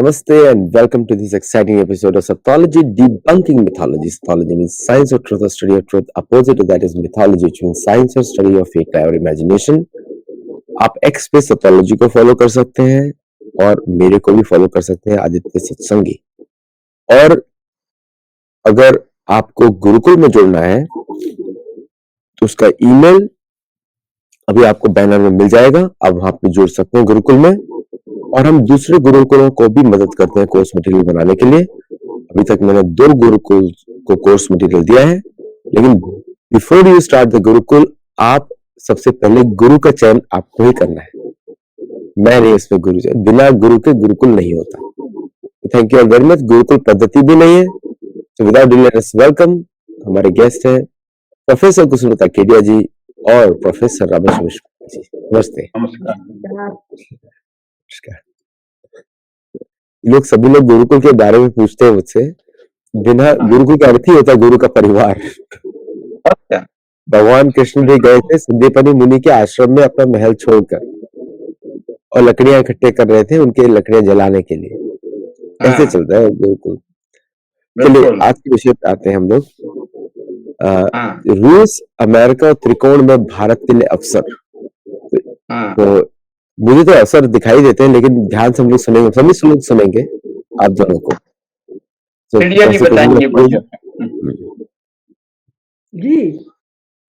Namaste and welcome to this exciting episode of Saptology Debunking Mythology. Saptology means science or truth or study of truth. Opposite to that is mythology, which means science or study of fake lie or imagination. आप x पे सप्तोलॉजी को follow कर सकते हैं और मेरे को भी फॉलो कर सकते हैं, आदित्य सत्संगी। और अगर आपको गुरुकुल में जुड़ना है तो उसका ईमेल अभी आपको बैनर में मिल जाएगा। अब वहां पे जुड़ सकते हैं गुरुकुल में, और हम दूसरे गुरुकुलों को भी मदद करते हैं कोर्स मटेरियल बनाने के लिए। अभी तक मैंने 2 गुरुकुल को कोर्स मटेरियल दिया है, लेकिन before you start the Gurukul आप सबसे पहले गुरु का चयन आपको ही करना है। मैं नहीं इसमें गुरु, बिना गुरु के गुरुकुल नहीं होता। Thank you very much. Gurukul पद्धति भी नहीं है। So without delay let's welcome हमारे गेस्ट हैं प्रोफेसर कुसुमलता केडिया जी और प्रोफेसर रमेश मिश्रा जी। नमस्ते। नमस्कार। लोग सभी लोग गुरुकुल के बारे में पूछते हैं मुझसे। बिना गुरुकुल का अर्थ ही होता है गुरु का परिवार। भगवान कृष्ण भी गए थे संदीपनी मुनि के आश्रम में अपना महल छोड़कर, और लकड़ियां इकट्ठे कर रहे थे उनके लकड़ियां जलाने के लिए। ऐसे चलता है गुरुकुल। चलिए आज के विषय पे आते हैं हम लोग। रूस, अमेरिका और त्रिकोण में भारत के लिए अवसर। तो मुझे तो अवसर दिखाई देते हैं, लेकिन ध्यान से हम लोग सुनेंगे, सभी लोग सुनेंगे आप दोनों को। जी,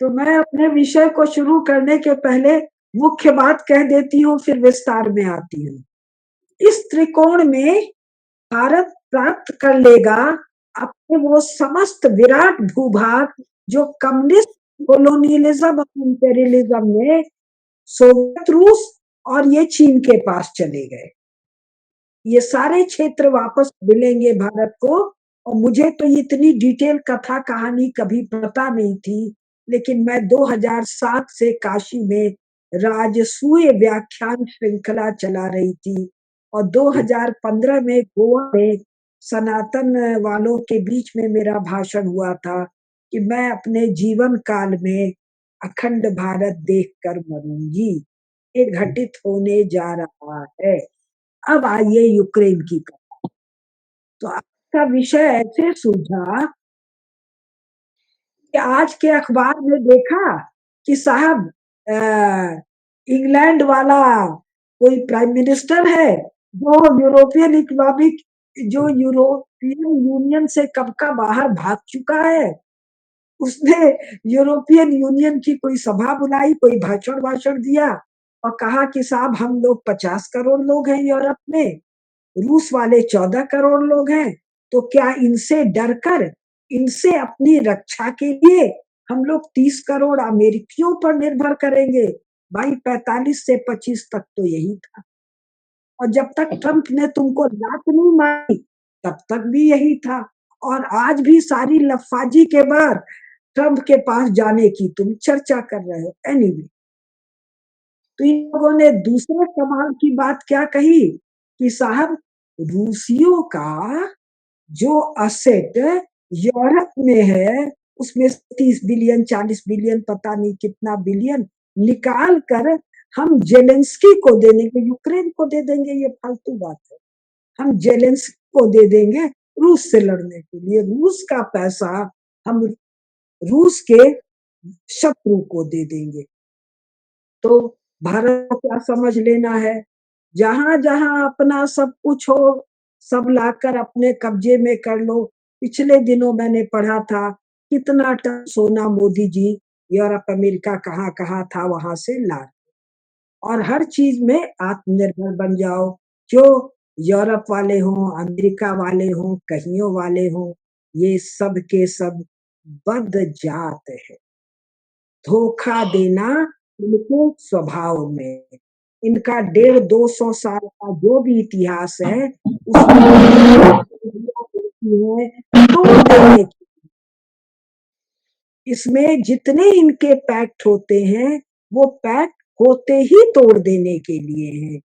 तो मैं अपने विषय को शुरू करने के पहले मुख्य बात कह देती हूँ, फिर विस्तार में आती हूँ। इस त्रिकोण में भारत प्राप्त कर लेगा अपने वो समस्त विराट भूभाग जो कम्युनिस्ट कोलोनियलिज्म और इंपेरियलिज्म में सोवियत रूस और ये चीन के पास चले गए। ये सारे क्षेत्र वापस मिलेंगे भारत को। और मुझे तो इतनी डिटेल कथा कहानी कभी पता नहीं थी, लेकिन मैं 2007 से काशी में राजसूय व्याख्यान श्रृंखला चला रही थी, और 2015 में गोवा में सनातन वालों के बीच में मेरा भाषण हुआ था कि मैं अपने जीवन काल में अखंड भारत देखकर मरूंगी। ये घटित होने जा रहा है। अब आइए यूक्रेन की कथा। तो आपका विषय ऐसे सूझा कि आज के अखबार में देखा कि साहब इंग्लैंड वाला कोई प्राइम मिनिस्टर है जो यूरोपियन यूनियन से कब का बाहर भाग चुका है। उसने यूरोपियन यूनियन की कोई सभा बुलाई, कोई भाषण दिया और कहा कि साहब हम लोग 50 करोड़ लोग हैं यूरोप में, रूस वाले 14 करोड़ लोग हैं, तो क्या इनसे डरकर इनसे अपनी रक्षा के लिए हम लोग 30 करोड़ अमेरिकियों पर निर्भर करेंगे। भाई 45 से 25 तक तो यही था, और जब तक ट्रंप ने तुमको लात नहीं मारी तब तक भी यही था, और आज भी सारी लफाजी के बाद ट्रंप के पास जाने की तुम चर्चा कर रहे हो। एनीवे, तो इन लोगों ने दूसरे कमाल की बात क्या कही कि साहब रूसियों का जो असेट यूरोप में है उसमें 30 बिलियन 40 बिलियन पता नहीं कितना बिलियन निकाल कर हम जेलेंस्की को दे देंगे, यूक्रेन को दे देंगे। ये फालतू बात है। हम जेलेंस्की को दे देंगे रूस से लड़ने के लिए। रूस का पैसा हम रूस के शत्रु को दे देंगे। तो भारत को क्या समझ लेना है, जहां जहां अपना सब कुछ हो सब लाकर अपने कब्जे में कर लो। पिछले दिनों मैंने पढ़ा था कितना टन सोना मोदी जी यूरोप अमेरिका कहाँ कहाँ था वहां से ला, और हर चीज में आत्मनिर्भर बन जाओ। जो यूरोप वाले हों, अमेरिका वाले हों, कहियों वाले हों, ये सब के सब बदजात है। धोखा देना इनके स्वभाव में। इनका 150-200 साल का जो भी इतिहास है उसमें तोड़ देने की। इसमें जितने इनके पैक्ट होते हैं वो पैक्ट होते ही तोड़ देने के लिए हैं।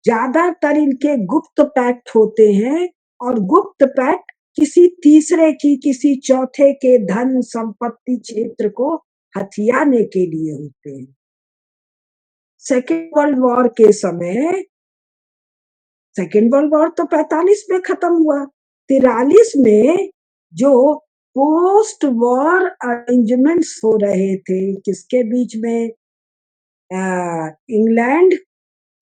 ज्यादातर इनके गुप्त पैक्ट होते हैं, और गुप्त पैक्ट किसी तीसरे की, किसी चौथे के धन संपत्ति क्षेत्र को हथियाने के लिए होते हैं। सेकेंड वर्ल्ड वॉर के समय सेकेंड वर्ल्ड वॉर तो 45 में खत्म हुआ। 43 में जो पोस्ट वॉर अरेंजमेंट्स हो रहे थे किसके बीच में, इंग्लैंड,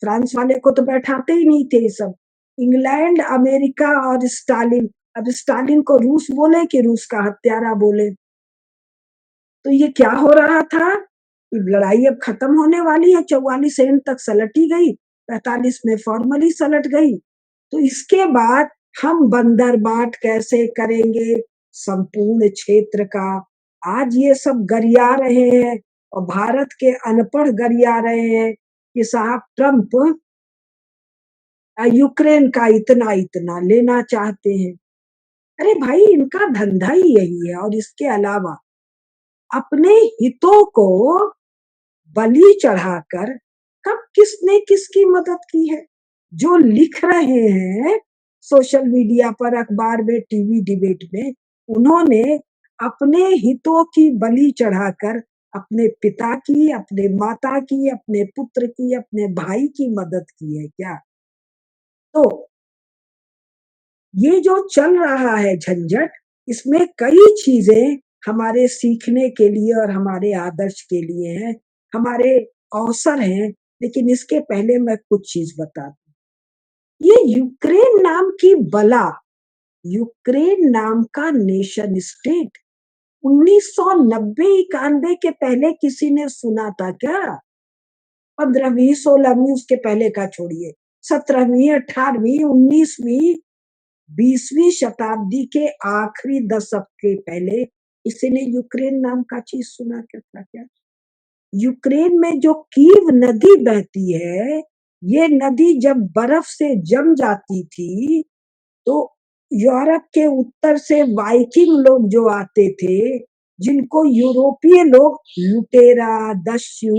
फ्रांस वाले को तो बैठाते ही नहीं थे ये सब, इंग्लैंड, अमेरिका और स्टालिन। अब स्टालिन को रूस बोले कि रूस का हत्यारा बोले। तो ये क्या हो रहा था कि लड़ाई अब खत्म होने वाली है, 44 एंड तक सलटी गई, 45 में फॉर्मली सलट गई। तो इसके बाद हम बंदरबाट कैसे करेंगे संपूर्ण क्षेत्र का, आज ये सब गरिया रहे हैं और भारत के अनपढ़ गरिया रहे हैं कि साहब ट्रम्प यूक्रेन का इतना इतना लेना चाहते हैं। अरे भाई इनका धंधा ही यही है। और इसके अलावा अपने हितों को बलि चढ़ाकर कब किसने किसकी मदद की है। जो लिख रहे हैं सोशल मीडिया पर, अखबार में, टीवी डिबेट में, उन्होंने अपने हितों की बलि चढ़ाकर अपने पिता की, अपने माता की, अपने पुत्र की, अपने भाई की मदद की है क्या? तो ये जो चल रहा है झंझट, इसमें कई चीजें हमारे सीखने के लिए और हमारे आदर्श के लिए हैं, हमारे अवसर हैं। लेकिन इसके पहले मैं कुछ चीज बता दूं। ये यूक्रेन नाम की बला, यूक्रेन नाम का नेशन स्टेट 1990-91 के पहले किसी ने सुना था क्या? 15वीं 16वीं, उसके पहले का छोड़िए, 17वीं 18वीं 19वीं 20वीं शताब्दी के आखिरी दशक के पहले किसी ने यूक्रेन नाम का चीज सुना क्या था क्या? यूक्रेन में जो कीव नदी बहती है, ये नदी जब बर्फ से जम जाती थी तो यूरोप के उत्तर से वाइकिंग लोग जो आते थे, जिनको यूरोपीय लोग लुटेरा, दस्यु,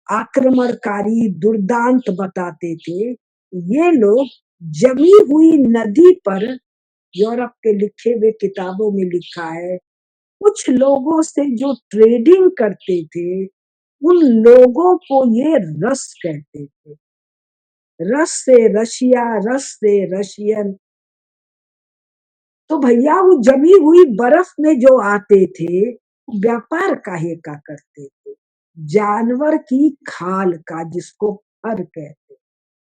आक्रमणकारी, दुर्दांत बताते थे, ये लोग जमी हुई नदी पर, यूरोप के लिखे हुए किताबों में लिखा है, कुछ लोगों से जो ट्रेडिंग करते थे, उन लोगों को ये रस कहते थे। रस से रशिया, रस से रशियन। तो भैया वो जमी हुई बर्फ में जो आते थे, व्यापार काहे का करते थे? जानवर की खाल का, जिसको फर कहते,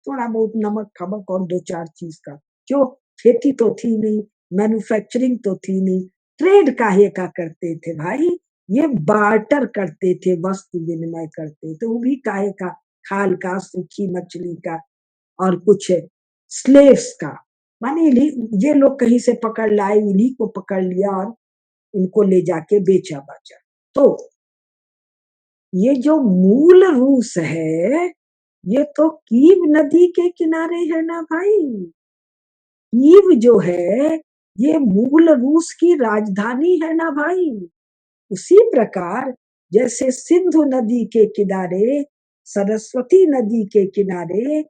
थोड़ा बहुत नमक फमक और दो चार चीज का। क्यों? खेती तो थी नहीं, मैन्युफैक्चरिंग तो थी नहीं, ट्रेड काहे का करते थे भाई? ये बार्टर करते थे, वस्तु विनिमय करते थे, वो भी काहे का? खाल का, सूखी मछली का और कुछ स्लेव्स का। माने ये लोग कहीं से पकड़ लाए, इन्हीं को पकड़ लिया और इनको ले जाके बेचा बाचा। तो ये जो मूल रूस है, ये तो कीव नदी के किनारे है ना भाई। कीव जो है ये मूल रूस की राजधानी है ना भाई। उसी प्रकार जैसे सिंधु नदी के किनारे, सरस्वती नदी के किनारे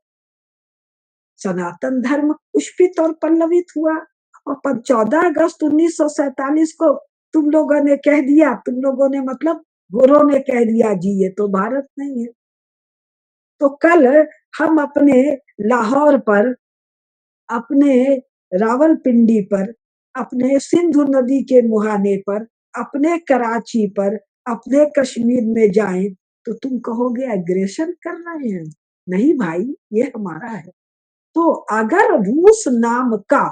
सनातन धर्म पुष्पित और पल्लवित हुआ। और 14 अगस्त 1947 को तुम लोगों ने कह दिया, तुम लोगों ने मतलब गोरों ने कह दिया जी ये तो भारत नहीं है। तो कल हम अपने लाहौर पर, अपने रावलपिंडी पर, अपने सिंधु नदी के मुहाने पर, अपने कराची पर, अपने कश्मीर में जाएं तो तुम कहोगे एग्रेशन कर रहे हैं। नहीं भाई, ये हमारा है। तो अगर रूस नाम का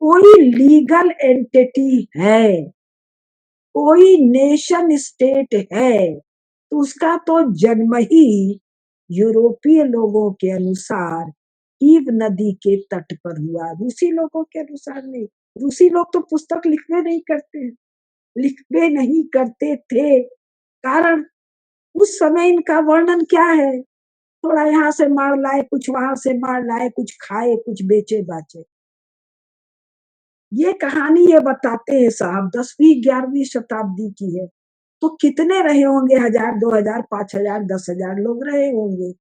कोई लीगल एंटिटी है, कोई नेशन स्टेट है, तो उसका तो जन्म ही यूरोपीय लोगों के अनुसार ईव नदी के तट पर हुआ, रूसी लोगों के अनुसार नहीं। रूसी लोग तो पुस्तक लिखबे नहीं करते, लिखबे नहीं करते थे। कारण उस समय इनका वर्णन क्या है? थोड़ा यहाँ से मार लाए, कुछ वहां से मार लाए, कुछ खाए, कुछ बेचे बाचे। ये कहानी ये बताते हैं साहब 10वीं 11वीं शताब्दी की है। तो कितने रहे होंगे? 1000, 2000, 5000, 10,000 लोग रहे होंगे।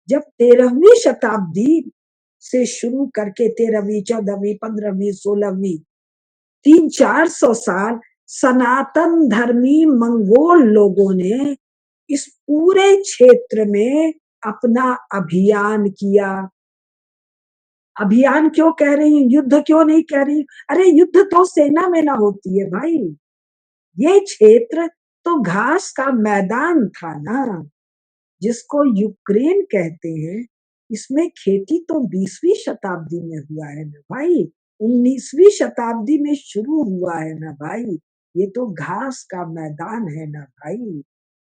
जब 13वीं शताब्दी से शुरू करके 13वीं, 14वीं, 15वीं, 16वीं, 300-400 साल सनातन धर्मी मंगोल लोगों ने इस पूरे क्षेत्र में अपना अभियान किया, अभियान क्यों कह रही हूँ, युद्ध क्यों नहीं कह रही हूँ? अरे युद्ध तो सेना में ना होती है भाई, ये क्षेत्र तो घास का मैदान था ना, जिसको यूक्रेन कहते हैं। इसमें खेती तो 20वीं शताब्दी में हुआ है ना भाई, 19वीं शताब्दी में शुरू हुआ है ना भाई। ये तो घास का मैदान है ना भाई,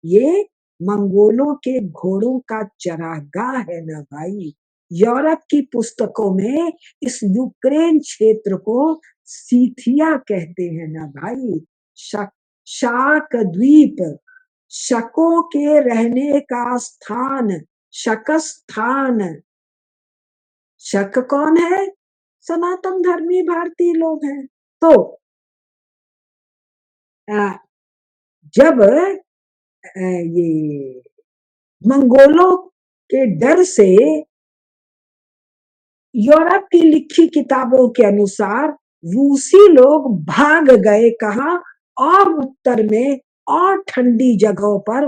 ये मंगोलों के घोड़ों का चरागाह है ना भाई। यूरोप की पुस्तकों में इस यूक्रेन क्षेत्र को सीथिया कहते हैं ना भाई। शक, शाक द्वीप, शकों के रहने का स्थान, शकस्थान। शक कौन है? सनातन धर्मी भारतीय लोग हैं। तो अ, जब ये मंगोलों के डर से यूरोप की लिखी किताबों के अनुसार रूसी लोग भाग गए कहा, और उत्तर में और ठंडी जगहों पर,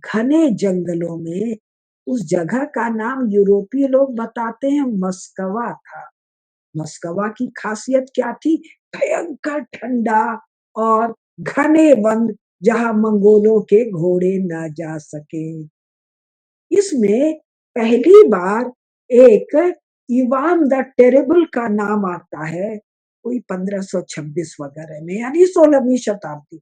घने जंगलों में। उस जगह का नाम यूरोपीय लोग बताते हैं मस्कवा था। मस्कवा की खासियत क्या थी? भयंकर ठंडा और घने वन, जहां मंगोलों के घोड़े न जा सके। इसमें पहली बार एक इवान द टेरेबल का नाम आता है, कोई 1526 वगैरह में, यानी 16वीं शताब्दी।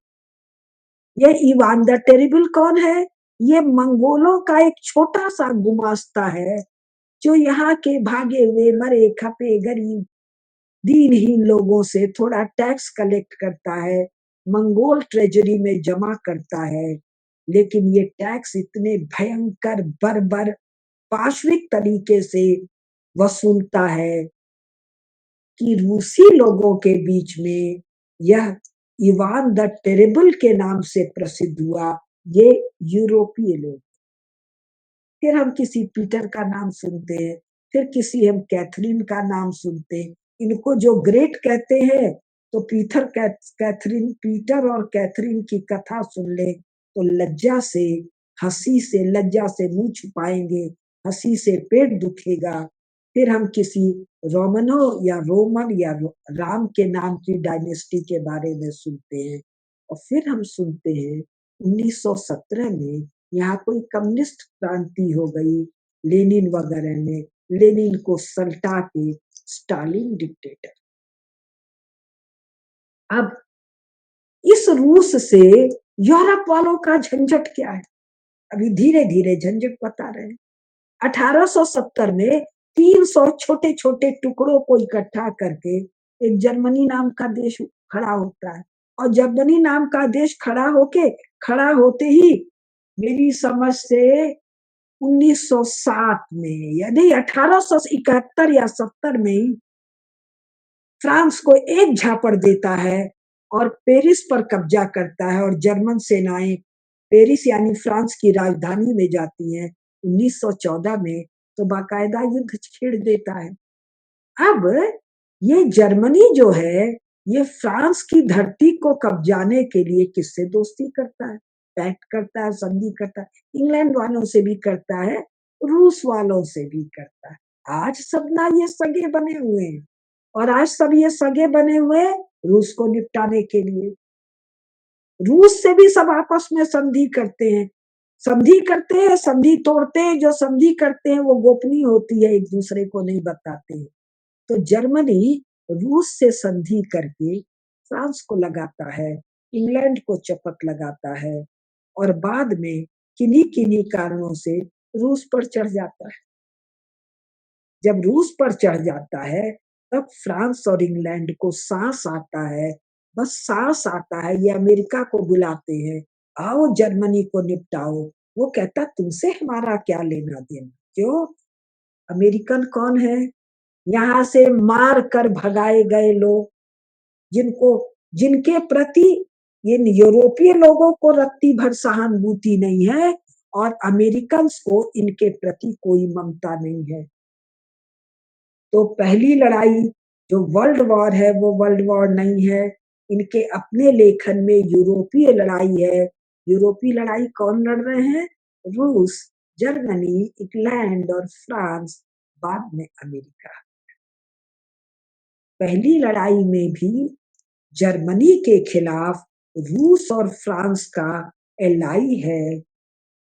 ये इवान द टेरेबल कौन है? ये मंगोलों का एक छोटा सा गुमास्ता है, जो यहाँ के भागे हुए मरे खपे गरीब दीनहीन लोगों से थोड़ा टैक्स कलेक्ट करता है, मंगोल ट्रेजरी में जमा करता है। लेकिन ये टैक्स इतने भयंकर बर्बर पाशविक तरीके से वसूलता है कि रूसी लोगों के बीच में यह इवान द टेरेबल के नाम से प्रसिद्ध हुआ। ये यूरोपीय लोग। फिर हम किसी पीटर का नाम सुनते हैं, फिर किसी हम कैथरीन का नाम सुनते हैं। इनको जो ग्रेट कहते हैं, तो कैथरीन, पीटर और कैथरीन की कथा सुन ले तो लज्जा से, हंसी से, लज्जा से मुंह छुपाएंगे, हंसी से पेट दुखेगा। फिर हम किसी रोमनो या रोमन या राम के नाम की डायनेस्टी के बारे में सुनते हैं। और फिर हम सुनते हैं 1917 में यहाँ कोई कम्युनिस्ट क्रांति हो गई, लेनिन वगैरह ने लेनिन को सल्टा के स्टालिन डिक्टेटर। अब इस रूस से यूरोप वालों का झंझट क्या है? अभी धीरे धीरे झंझट बता रहे हैं। 1870 में 300 छोटे छोटे टुकड़ों को इकट्ठा करके एक जर्मनी नाम का देश खड़ा होता है। और जर्मनी नाम का देश खड़ा होते ही मेरी समझ से 1907 में, यानी 1871 या 70 में ही फ्रांस को एक झापड़ देता है और पेरिस पर कब्जा करता है, और जर्मन सेनाएं पेरिस यानी फ्रांस की राजधानी में जाती हैं 1914 में, तो बाकायदा युद्ध छेड़ देता है। अब ये जर्मनी जो है, ये फ्रांस की धरती को कब्जाने के लिए किससे दोस्ती करता है? पैक्ट करता है, संधि करता है। इंग्लैंड वालों से भी करता है, रूस वालों से भी करता है। आज सब ना ये सगे बने हुए हैं, और आज सब ये सगे बने हुए रूस को निपटाने के लिए। रूस से भी सब आपस में संधि करते हैं, संधि तोड़ते हैं। जो संधि करते हैं वो गोपनीय होती है, एक दूसरे को नहीं बताते हैं। तो जर्मनी रूस से संधि करके फ्रांस को लगाता है, इंग्लैंड को चपत लगाता है, और बाद में किन्हीं किन्हीं कारणों से रूस पर चढ़ जाता है। जब रूस पर चढ़ जाता है, तब फ्रांस और इंग्लैंड को सांस आता है, बस सांस आता है। ये अमेरिका को बुलाते हैं, आओ जर्मनी को निपटाओ। वो कहता तुमसे हमारा क्या लेना देना? क्यों? अमेरिकन कौन है? यहाँ से मार कर भगाए गए लोग, जिनको जिनके प्रति इन यूरोपीय लोगों को रत्ती भर सहानुभूति नहीं है, और अमेरिकन को इनके प्रति कोई ममता नहीं है। तो पहली लड़ाई जो वर्ल्ड वॉर है, वो वर्ल्ड वॉर नहीं है। इनके अपने लेखन में यूरोपीय लड़ाई है। यूरोपीय लड़ाई कौन लड़ रहे हैं? रूस, जर्मनी, इंग्लैंड और फ्रांस, बाद में अमेरिका। पहली लड़ाई में भी जर्मनी के खिलाफ रूस और फ्रांस का एलाई है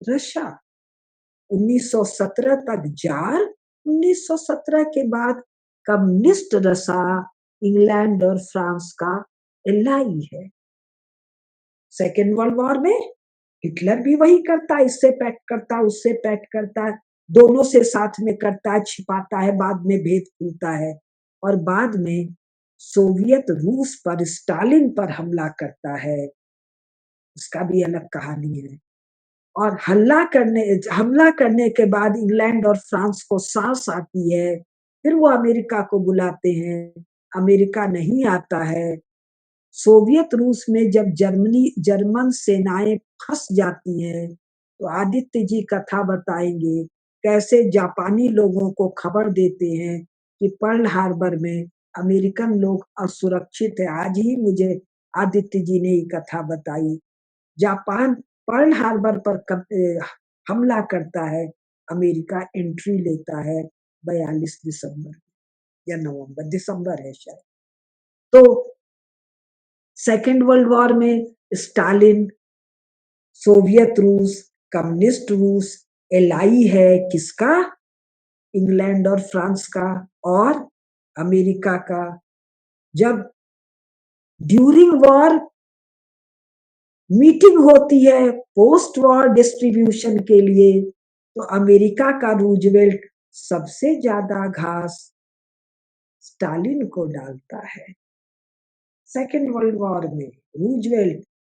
रशिया। 1917 तक जार, 1917 के बाद कम्युनिस्ट रसा इंग्लैंड और फ्रांस का एलाई है। सेकेंड वर्ल्ड वॉर में हिटलर भी वही करता है, इससे पैक्ट करता है, उससे पैक्ट करता है, दोनों से साथ में करता है, छिपाता है, बाद में भेद खुलता है और बाद में सोवियत रूस पर, स्टालिन पर हमला करता है। उसका भी अलग कहानी है। और हमला करने के बाद इंग्लैंड और फ्रांस को सांस आती है, फिर वो अमेरिका को बुलाते हैं, अमेरिका नहीं आता है। सोवियत रूस में जब जर्मन सेनाएं फंस जाती हैं, तो आदित्य जी कथा बताएंगे कैसे जापानी लोगों को खबर देते हैं कि पर्ल हार्बर में अमेरिकन लोग असुरक्षित है। आज ही मुझे आदित्य जी ने ये कथा बताई। जापान पर्ल हार्बर पर हमला करता है, अमेरिका एंट्री लेता है 42 दिसंबर या नवंबर, दिसंबर है शायद। तो सेकेंड वर्ल्ड वॉर में स्टालिन, सोवियत रूस, कम्युनिस्ट रूस एलाई है किसका? इंग्लैंड और फ्रांस का और अमेरिका का। जब ड्यूरिंग वॉर मीटिंग होती है पोस्ट वॉर डिस्ट्रीब्यूशन के लिए, तो अमेरिका का रूजवेल्ट सबसे ज्यादा घास स्टालिन को डालता है। सेकेंड वर्ल्ड वॉर में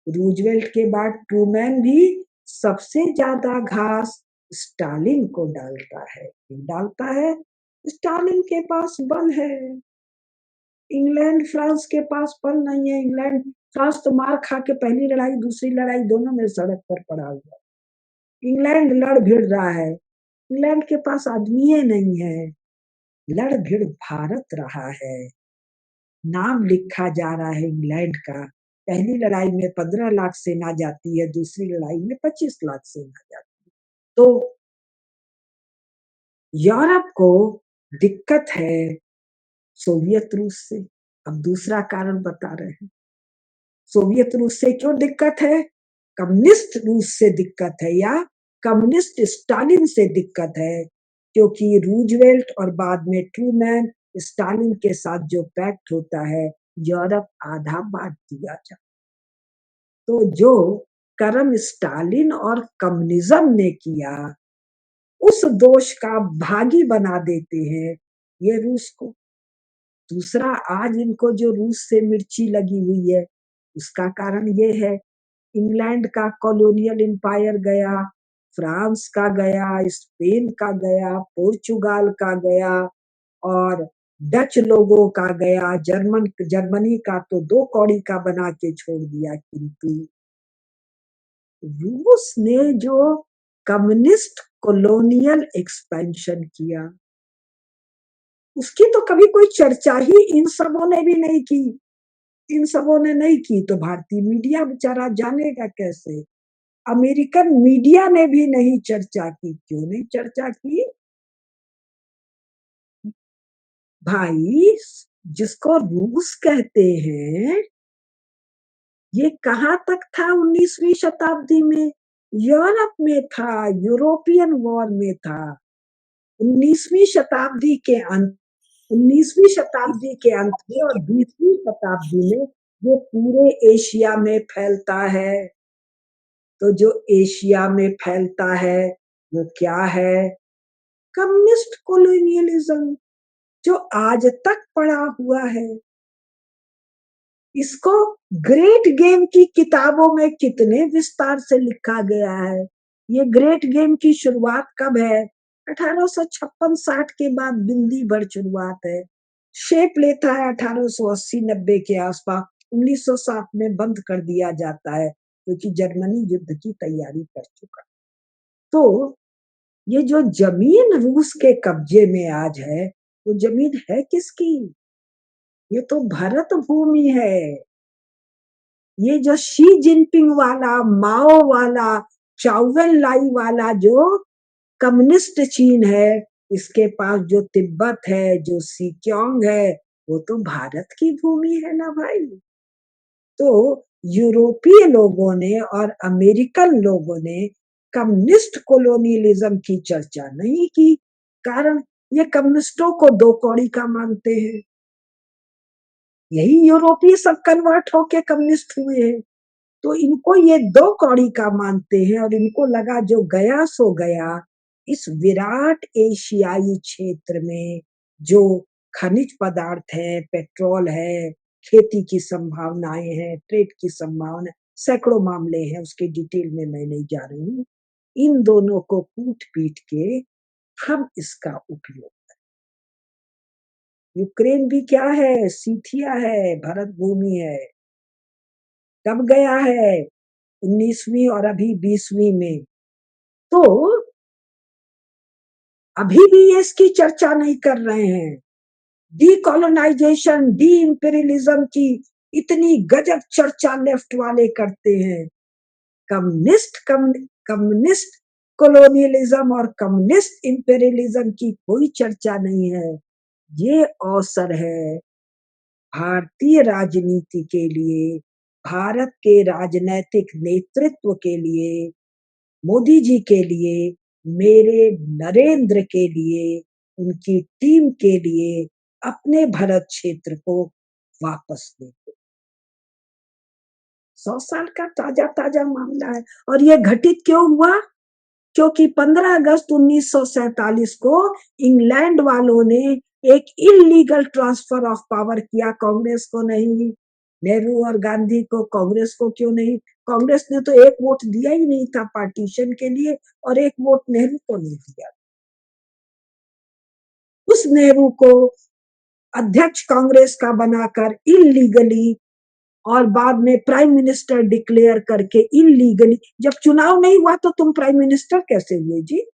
रूजवेल्ट के बाद ट्रूमैन भी सबसे ज्यादा घास स्टालिन को डालता है। क्यों डालता है? स्टालिन के पास बल है, इंग्लैंड फ्रांस के पास बल नहीं है। इंग्लैंड फ्रांस तो मार खा के पहली लड़ाई दूसरी लड़ाई दोनों में सड़क पर पड़ा हुआ। इंग्लैंड लड़ भिड़ रहा है, इंग्लैंड के पास आदमी नहीं है, लड़ भिड़ भारत रहा है, नाम लिखा जा रहा है इंग्लैंड का। पहली लड़ाई में 15 लाख सेना जाती है, दूसरी लड़ाई में 25 लाख सेना जाती है। तो यूरोप को दिक्कत है सोवियत रूस से। अब दूसरा कारण बता रहे हैं, सोवियत रूस से क्यों दिक्कत है? कम्युनिस्ट रूस से दिक्कत है या कम्युनिस्ट स्टालिन से दिक्कत है, क्योंकि रूजवेल्ट और बाद में ट्रूमैन स्टालिन के साथ जो पैक्ट होता है, यूरोप आधा बांट दिया जाता। तो जो कर्म स्टालिन और कम्युनिज्म ने किया, उस दोष का भागी बना देते हैं ये रूस को। दूसरा, आज इनको जो रूस से मिर्ची लगी हुई है, उसका कारण ये है, इंग्लैंड का कॉलोनियल एम्पायर गया, फ्रांस का गया, स्पेन का गया, पोर्चुगाल का गया और डच लोगों का गया, जर्मनी का तो 2 कौड़ी का बना के छोड़ दिया। किंतु रूस ने जो कम्युनिस्ट कॉलोनियल एक्सपेंशन किया, उसकी तो कभी कोई चर्चा ही इन सबों ने भी नहीं की। इन सबों ने नहीं की तो भारतीय मीडिया बेचारा जानेगा कैसे? अमेरिकन मीडिया ने भी नहीं चर्चा की। क्यों नहीं चर्चा की? भाई, जिसको रूस कहते हैं, ये कहाँ तक था 19वीं शताब्दी में? यूरोप में था, यूरोपियन वॉर में था। 19वीं शताब्दी के अंत 19वीं शताब्दी के अंत में और 20वीं शताब्दी में वो पूरे एशिया में फैलता है। तो जो एशिया में फैलता है वो क्या है? कम्युनिस्ट कॉलोनियलिज्म, जो आज तक पड़ा हुआ है। इसको ग्रेट गेम की किताबों में कितने विस्तार से लिखा गया है। ये ग्रेट गेम की शुरुआत कब है? 1856-60 के बाद बिंदी भर शुरुआत है। शेप लेता है 1880-90 के आसपास। 1907 में बंद कर दिया जाता है, क्योंकि जर्मनी युद्ध की तैयारी कर चुका। तो ये जो जमीन रूस के कब्जे में आज है, वो जमीन है किसकी? ये तो भारत भूमि है। ये जो शी जिनपिंग वाला, माओ वाला, चाउवेन लाई वाला जो कम्युनिस्ट चीन है, इसके पास जो तिब्बत है, जो सिक्योंग है, वो तो भारत की भूमि है ना भाई। तो यूरोपीय लोगों ने और अमेरिकन लोगों ने कम्युनिस्ट कॉलोनियलिज्म की चर्चा नहीं की, कारण ये कम्युनिस्टों को दो कौड़ी का मानते हैं। यही यूरोपीय सब कन्वर्ट होके कम्युनिस्ट हुए हैं। तो इनको ये दो कौड़ी का मानते हैं और इनको लगा जो गया सो गया। इस विराट एशियाई क्षेत्र में जो खनिज पदार्थ है, पेट्रोल है, खेती की संभावनाएं हैं, ट्रेड की संभावना, सैकड़ों मामले हैं, उसके डिटेल में मैं नहीं जा रही हूँ। इन दोनों को कूट पीट के हम इसका उपयोग, यूक्रेन भी क्या है, सीथिया है, भरत भूमि है, कब गया है 19वीं और अभी 20वीं में। तो अभी भी ये इसकी चर्चा नहीं कर रहे हैं। डीकोलोनाइजेशन, डी इंपीरियलिज्म की इतनी गजब चर्चा लेफ्ट वाले करते हैं। कम्युनिस्ट कॉलोनियलिज्म और कम्युनिस्ट इंपीरियलिज्म की कोई चर्चा नहीं है। ये अवसर है भारतीय राजनीति के लिए, भारत के राजनैतिक नेतृत्व के लिए, मोदी जी के लिए, मेरे नरेंद्र के लिए, उनकी टीम के लिए अपने भरत क्षेत्र को वापस दे दो। 100 साल का ताजा-ताजा मामला है और ये घटित क्यों हुआ? क्योंकि 15 अगस्त 1947 को इंग्लैंड वालों ने एक इल्लीगल ट्रांसफर ऑफ पावर किया, कांग्रेस को नहीं। नेहरू और गांधी को, कांग्रेस को क्यों नहीं? कांग्रेस ने तो एक वोट दिया ही नहीं था पार्टीशन के लिए और एक वोट नेहरू को नहीं दिया। उस नेहरू को अध्यक्ष कांग्रेस का बनाकर इल्लीगली और बाद में प्राइम मिनिस्टर डिक्लेयर करके इल्लीगली, जब चुनाव नहीं हुआ तो तुम प्राइम मिनिस्टर कैसे हुए जी?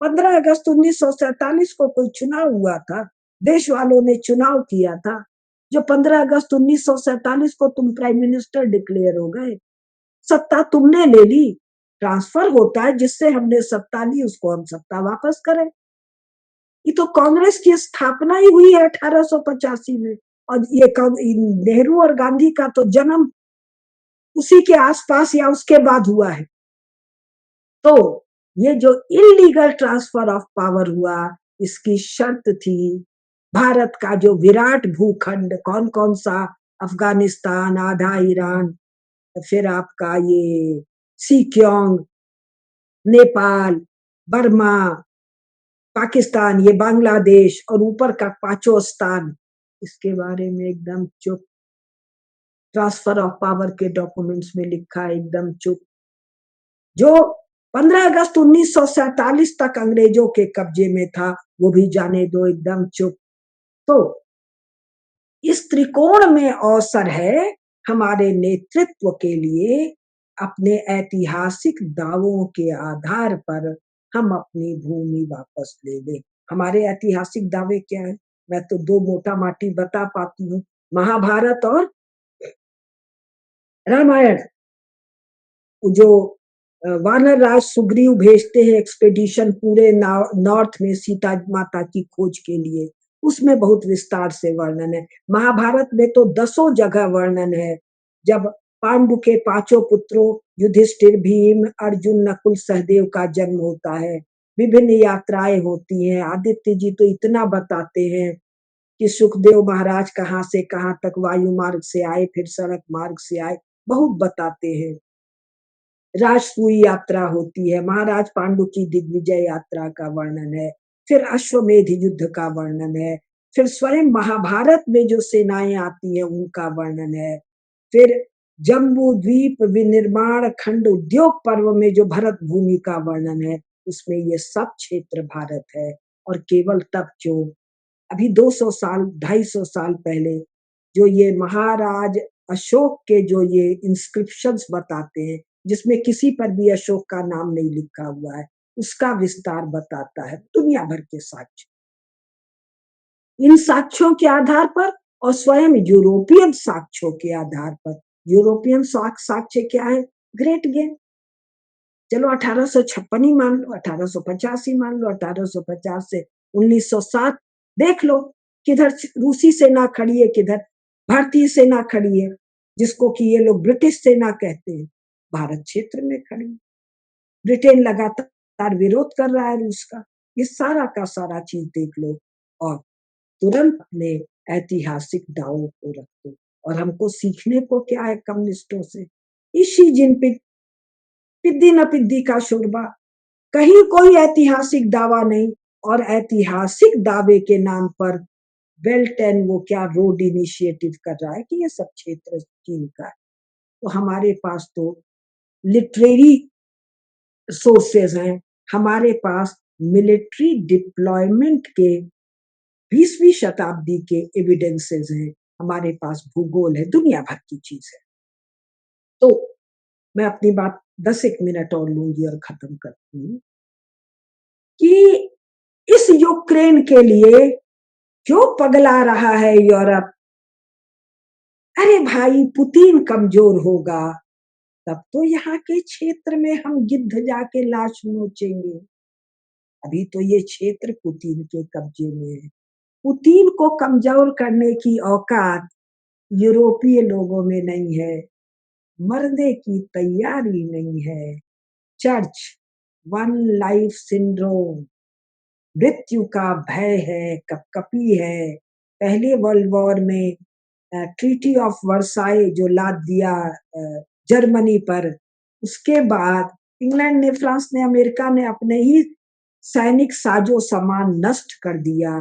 15 अगस्त 1947 को कोई चुनाव हुआ था, देश वालों ने चुनाव किया था। जो 15 अगस्त 1947 को तुम प्राइम मिनिस्टर डिक्लेयर हो गए, सत्ता तुमने ले ली। ट्रांसफर होता है, जिससे हमने सत्ता ली उसको हम सत्ता वापस करें। ये तो कांग्रेस की स्थापना ही हुई है 1885 में और ये नेहरू और गांधी का तो जन्म उसी के आसपास या उसके बाद हुआ है। तो ये जो इलीगल ट्रांसफर ऑफ पावर हुआ, इसकी शर्त थी भारत का जो विराट भूखंड, कौन कौन सा, अफगानिस्तान, आधा ईरान, फिर आपका ये सीक्योंग, नेपाल, बर्मा, पाकिस्तान, ये बांग्लादेश और ऊपर का पांचों, इसके बारे में एकदम चुप। ट्रांसफर ऑफ पावर के डॉक्यूमेंट्स में लिखा है एकदम चुप। जो 15 अगस्त 1947 तक अंग्रेजों के कब्जे में था, वो भी जाने दो, एकदम चुप। तो इस त्रिकोण में अवसर है हमारे नेतृत्व के लिए, अपने ऐतिहासिक दावों के आधार पर हम अपनी भूमि वापस ले लें। हमारे ऐतिहासिक दावे क्या है? मैं तो दो मोटा माटी बता पाती हूँ, महाभारत और रामायण। जो वानर राज सुग्रीव भेजते हैं एक्सपेडिशन पूरे नॉर्थ में सीता माता की खोज के लिए, उसमें बहुत विस्तार से वर्णन है। महाभारत में तो दसों जगह वर्णन है। जब पांडु के पांचों पुत्रों युधिष्ठिर, भीम, अर्जुन, नकुल, सहदेव का जन्म होता है, विभिन्न यात्राएं होती हैं। आदित्य जी तो इतना बताते हैं कि सुखदेव महाराज कहाँ से कहाँ तक वायु मार्ग से आए, फिर सड़क मार्ग से आए, बहुत बताते हैं। राजसूय यात्रा होती है, महाराज पांडु की दिग्विजय यात्रा का वर्णन है, फिर अश्वमेध युद्ध का वर्णन है, फिर स्वयं महाभारत में जो सेनाएं आती हैं उनका वर्णन है, फिर जम्बू द्वीप विनिर्माण खंड उद्योग पर्व में जो भरत भूमि का वर्णन है, उसमें ये सब क्षेत्र भारत है। और केवल तब क्यों, अभी 200 साल, 250 साल पहले जो ये महाराज अशोक के जो ये इंस्क्रिप्शंस बताते हैं, जिसमें किसी पर भी अशोक का नाम नहीं लिखा हुआ है, उसका विस्तार बताता है दुनिया भर के साक्ष्य। इन साक्ष्यों के आधार पर और स्वयं यूरोपियन साक्ष्यों के आधार पर, यूरोपियन साक्ष्य क्या है? Great game. चलो 1856 ही मान लो, 1850 ही मान लो, 1850 से 1907 देख लो किधर रूसी सेना खड़ी है, किधर भारतीय सेना खड़ी है, जिसको कि ये लोग ब्रिटिश सेना कहते हैं, भारत क्षेत्र में खड़ी है। ब्रिटेन लगातार विरोध कर रहा है रूस का। ये सारा का सारा चीज देख लो और तुरंत अपने ऐतिहासिक दावों को रख दो। और हमको सीखने को क्या है कम्युनिस्टों से? शी जिनपिंग पिद्दी न पिद्दी का शोरबा, कहीं कोई ऐतिहासिक दावा नहीं, और ऐतिहासिक दावे के नाम पर बेल्ट एंड वो क्या रोड इनिशिएटिव कर रहा है कि ये सब क्षेत्र चीन का है। तो हमारे पास तो लिटरेरी सोर्सेज हैं, हमारे पास मिलिट्री डिप्लॉयमेंट के 20वीं शताब्दी के एविडेंसेस हैं, हमारे पास भूगोल है, दुनिया भर की चीज है। तो मैं अपनी बात 10 मिनट और लूंगी और खत्म करती हूँ कि इस यूक्रेन के लिए क्यों पगला रहा है यूरोप? अरे भाई, पुतिन कमजोर होगा तब तो यहाँ के क्षेत्र में हम गिद्ध जाके लाश नोचेंगे। अभी तो ये क्षेत्र पुतिन के कब्जे में है। पुतिन को कमजोर करने की औकात यूरोपीय लोगों में नहीं है, मरने की तैयारी नहीं है। चर्च, वन लाइफ सिंड्रोम, मृत्यु का भय है, कपकपी है। पहले वर्ल्ड वॉर में ट्रीटी ऑफ वर्साई जो लाद दिया जर्मनी पर, उसके बाद इंग्लैंड ने, फ्रांस ने, अमेरिका ने अपने ही सैनिक साजो सामान नष्ट कर दिया।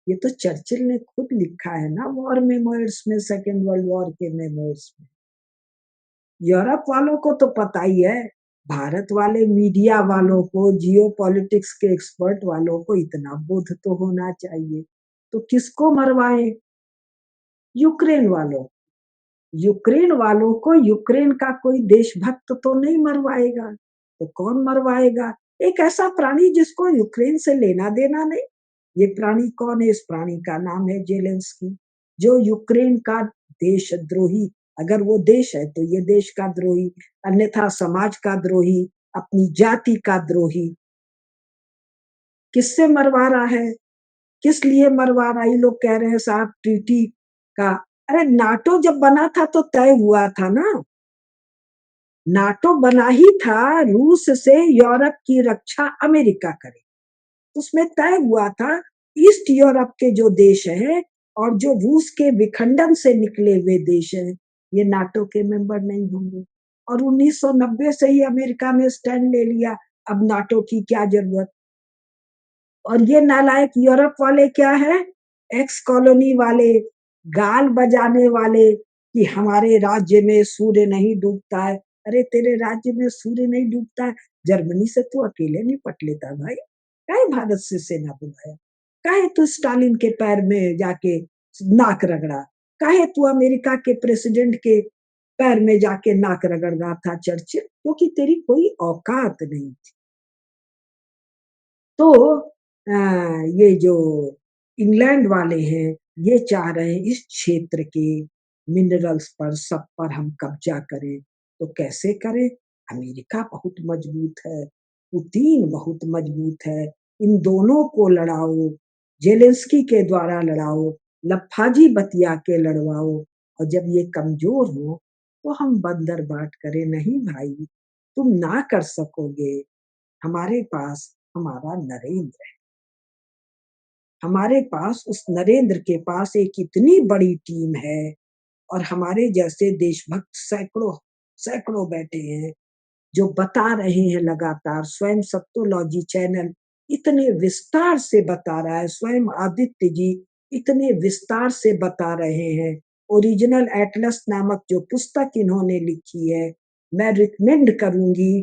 ये तो चर्चिल ने खुद लिखा है ना वॉर मेमोइर्स में, सेकेंड वर्ल्ड वॉर के मेमोइर्स में। यूरोप वालों को तो पता ही है, भारत वाले मीडिया वालों को, जियो पॉलिटिक्स के एक्सपर्ट वालों को इतना बोध तो होना चाहिए। तो किसको मरवाए? यूक्रेन वालों। यूक्रेन वालों को यूक्रेन का कोई देशभक्त तो नहीं मरवाएगा, तो कौन मरवाएगा? एक ऐसा प्राणी जिसको यूक्रेन से लेना देना नहीं। ये प्राणी कौन है? इस प्राणी का नाम है जेलेंस्की, जो यूक्रेन का देशद्रोही, अगर वो देश है तो ये देश का द्रोही, अन्यथा समाज का द्रोही, अपनी जाति का द्रोही। किससे मरवा रहा है? किस लिए मरवा रहा है? ये लोग कह रहे हैं साहब ट्रीटी का। अरे नाटो जब बना था तो तय हुआ था ना, नाटो बना ही था रूस से यूरोप की रक्षा अमेरिका करे। उसमें तय हुआ था ईस्ट यूरोप के जो देश हैं और जो रूस के विखंडन से निकले हुए देश हैं, ये नाटो के मेंबर नहीं होंगे। और 1990 से ही अमेरिका ने स्टैंड ले लिया, अब नाटो की क्या जरूरत। और ये नालायक यूरोप वाले क्या है? एक्स कॉलोनी वाले, गाल बजाने वाले कि हमारे राज्य में सूर्य नहीं डूबता है। अरे तेरे राज्य में सूर्य नहीं डूबता है, जर्मनी से तू अकेले निपट लेता भाई, काहे भारत से सेना बुलाया? काहे तू स्टालिन के पैर में जाके नाक रगड़ा? काहे तू अमेरिका के प्रेसिडेंट के पैर में जाके नाक रगड़ रहा था चर्चिल? क्योंकि तेरी कोई औकात नहीं थी। तो ये जो इंग्लैंड वाले हैं, ये चाह रहे हैं इस क्षेत्र के मिनरल्स पर, सब पर हम कब्जा करें। तो कैसे करें? अमेरिका बहुत मजबूत है, पुतिन बहुत मजबूत है, इन दोनों को लड़ाओ, जेलेंस्की के द्वारा लड़ाओ, लफाजी बतिया के लड़वाओ, और जब ये कमजोर हो तो हम बंदर बाट करें। नहीं भाई, तुम ना कर सकोगे। हमारे पास हमारा नरेंद्र है, हमारे पास उस नरेंद्र के पास एक इतनी बड़ी टीम है, और हमारे जैसे देशभक्त सैकड़ों सैकड़ों बैठे हैं जो बता रहे हैं लगातार। स्वयं सत्योलॉजी चैनल इतने विस्तार से बता रहा है, स्वयं आदित्य जी इतने विस्तार से बता रहे हैं। ओरिजिनल एटलस नामक जो पुस्तक इन्होंने लिखी है, मैं रिकमेंड करूंगी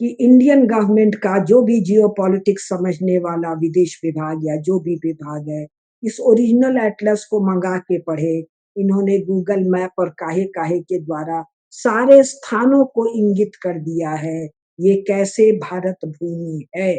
कि इंडियन गवर्नमेंट का जो भी जियो पॉलिटिक्स समझने वाला विदेश विभाग या जो भी विभाग है, इस ओरिजिनल एटलस को मंगा के पढ़े। इन्होंने गूगल मैप और काहे काहे के द्वारा सारे स्थानों को इंगित कर दिया है, ये कैसे भारत भूमि है।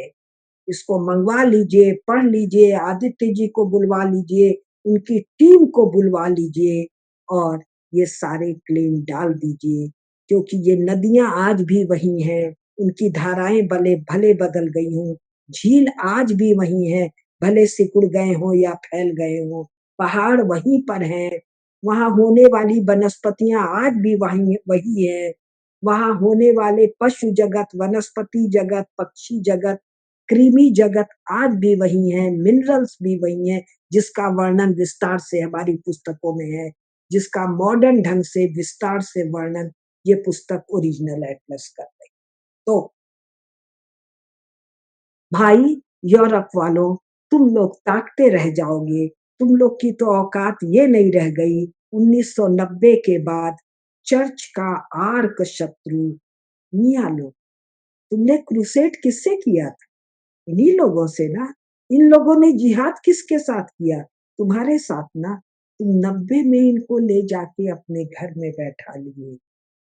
इसको मंगवा लीजिए, पढ़ लीजिए, आदित्य जी को बुलवा लीजिए, उनकी टीम को बुलवा लीजिए, और ये सारे क्लेम डाल दीजिए। क्योंकि ये नदियां आज भी वही हैं, उनकी धाराएं भले भले बदल गई हों, झील आज भी वही है, भले सिकुड़ गए हो या फैल गए हो, पहाड़ वहीं पर हैं, वहां होने वाली वनस्पतियां आज भी वही है, वहां होने वाले पशु जगत, वनस्पति जगत, पक्षी जगत, कृमि जगत आज भी वही है, मिनरल्स भी वही है, जिसका वर्णन विस्तार से हमारी पुस्तकों में है, जिसका मॉडर्न ढंग से विस्तार से वर्णन ये पुस्तक ओरिजिनल एटलस कर रही। तो भाई यूरोप वालों, तुम लोग ताकते रह जाओगे, तुम लोग की तो औकात ये नहीं रह गई। 1990 के बाद चर्च का आर्क शत्रु मियाँ लोग, तुमने क्रूसेड किससे किया था? इन्हीं लोगों से ना। इन लोगों ने जिहाद किसके साथ किया? तुम्हारे साथ ना। तुम 90 में इनको ले जाके अपने घर में बैठा लिए,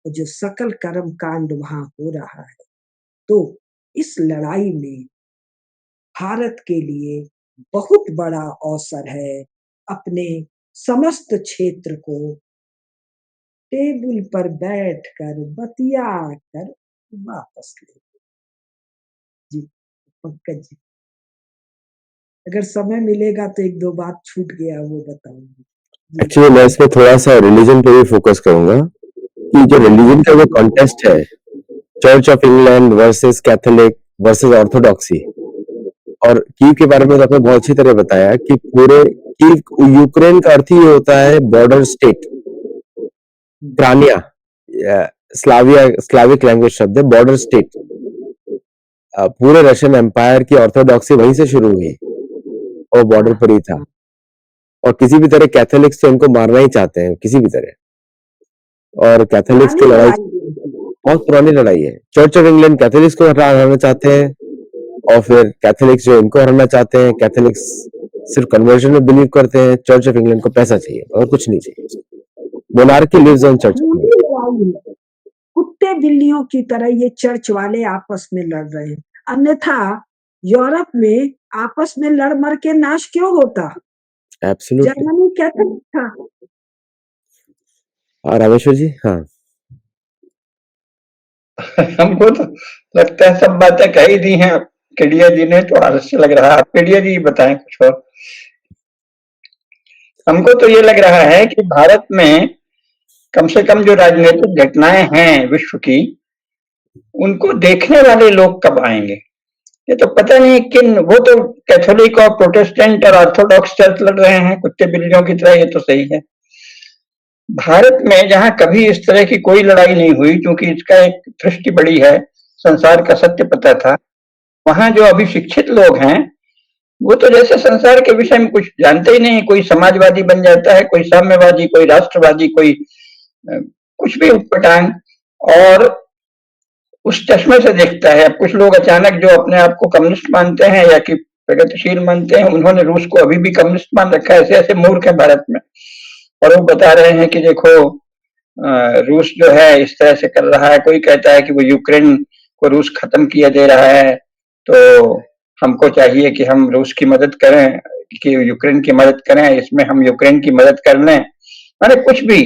और जो सकल कर्म कांड वहां हो रहा है, तो इस लड़ाई में भारत के लिए बहुत बड़ा अवसर है अपने समस्त क्षेत्र को टेबल पर बैठकर बतिया कर वापस ले। जी पंकज जी, अगर समय मिलेगा तो एक दो बात छूट गया वो बताऊंगी। एक्चुअली मैं इसमें थोड़ा सा रिलीजन पे भी फोकस करूंगा कि जो रिलीजन का जो कॉन्टेस्ट है, church of England versus Catholic versus orthodoxy, और कीव के बारे में तो आपने बहुत अच्छी तरह बताया कि पूरे कीव, यूक्रेन का अर्थ ही होता है बॉर्डर स्टेट। क्रानिया स्लाविया, स्लाविक लैंग्वेज शब्द है, बॉर्डर स्टेट। पूरे रशियन एम्पायर की ऑर्थोडॉक्सी वहीं से शुरू हुई और बॉर्डर पर ही था, और किसी भी तरह कैथोलिक्स तो इनको मारना ही चाहते हैं किसी भी तरह, और कैथोलिक्स की लड़ाई बहुत पुरानी लड़ाई है। चर्च ऑफ इंग्लैंड कैथोलिक्स को हराना चाहते हैं, और फिर कैथोलिक्स जो इनको हराना चाहते हैं। कैथोलिक्स सिर्फ कन्वर्जन में बिलीव करते हैं, चर्च ऑफ इंग्लैंड को पैसा चाहिए और कुछ नहीं चाहिए। Monarchy lives on church of England. कुत्ते बिल्लियों की तरह ये चर्च वाले आपस में लड़ रहे हैं, अन्यथा यूरोप में आपस में लड़ मर के नाश क्यों होता? एब्सोल्युटली। जर्मनी कैथोलिक था। और रामेश्वर जी? हाँ, हमको तो लगता है सब बातें कह ही दी हैं केडिया जी ने, तो आलस्य लग रहा है। आप केडिया जी बताएं कुछ और। हमको तो ये लग रहा है कि भारत में कम से कम जो राजनीतिक घटनाएं हैं विश्व की, उनको देखने वाले लोग कब आएंगे? ये तो पता नहीं किन, वो तो कैथोलिक और प्रोटेस्टेंट और ऑर्थोडॉक्स चर्च लड़ रहे हैं कुत्ते बिल्लियों की तरह, ये तो सही है। भारत में जहां कभी इस तरह की कोई लड़ाई नहीं हुई, क्योंकि इसका एक दृष्टि बड़ी है, संसार का सत्य पता था, वहां जो अभी शिक्षित लोग हैं वो तो जैसे संसार के विषय में कुछ जानते ही नहीं। कोई समाजवादी बन जाता है, कोई साम्यवादी, कोई राष्ट्रवादी, कोई कुछ भी उटपटांग, और उस चश्मे से देखता है। अब कुछ लोग अचानक जो अपने आप को कम्युनिस्ट मानते हैं या कि प्रगतिशील मानते हैं, उन्होंने रूस को अभी भी कम्युनिस्ट मान रखा है। ऐसे ऐसे मूर्ख है भारत में, और वो बता रहे हैं कि देखो रूस जो है इस तरह से कर रहा है। कोई कहता है कि वो यूक्रेन को रूस खत्म किया दे रहा है, तो हमको चाहिए कि हम रूस की मदद करें, कि यूक्रेन की मदद करें, इसमें हम यूक्रेन की मदद कर लें। माने कुछ भी,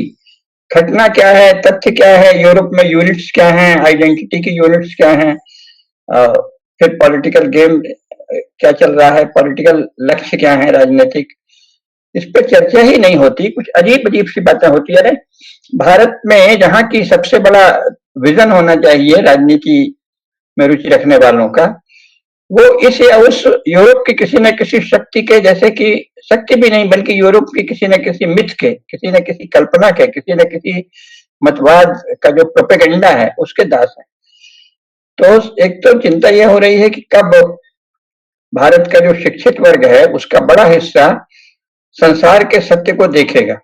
घटना क्या है, तथ्य क्या है, यूरोप में यूनिट्स क्या हैं, आइडेंटिटी की यूनिट्स क्या हैं, फिर पॉलिटिकल गेम क्या चल रहा है, पॉलिटिकल लक्ष्य क्या है राजनीतिक, इस पे चर्चा ही नहीं होती। कुछ अजीब अजीब सी बातें होती है। भारत में जहां की सबसे बड़ा विजन होना चाहिए राजनीति में रुचि रखने वालों का, वो इस या उस यूरोप की किसी न किसी शक्ति के, जैसे कि शक्ति भी नहीं बल्कि यूरोप की किसी न किसी मिथ के, किसी न किसी कल्पना के, किसी न किसी मतवाद का जो प्रोपेगेंडा है उसके दास है। तो एक तो चिंता यह हो रही है कि कब भारत का जो शिक्षित वर्ग है उसका बड़ा हिस्सा संसार के सत्य को देखेगा।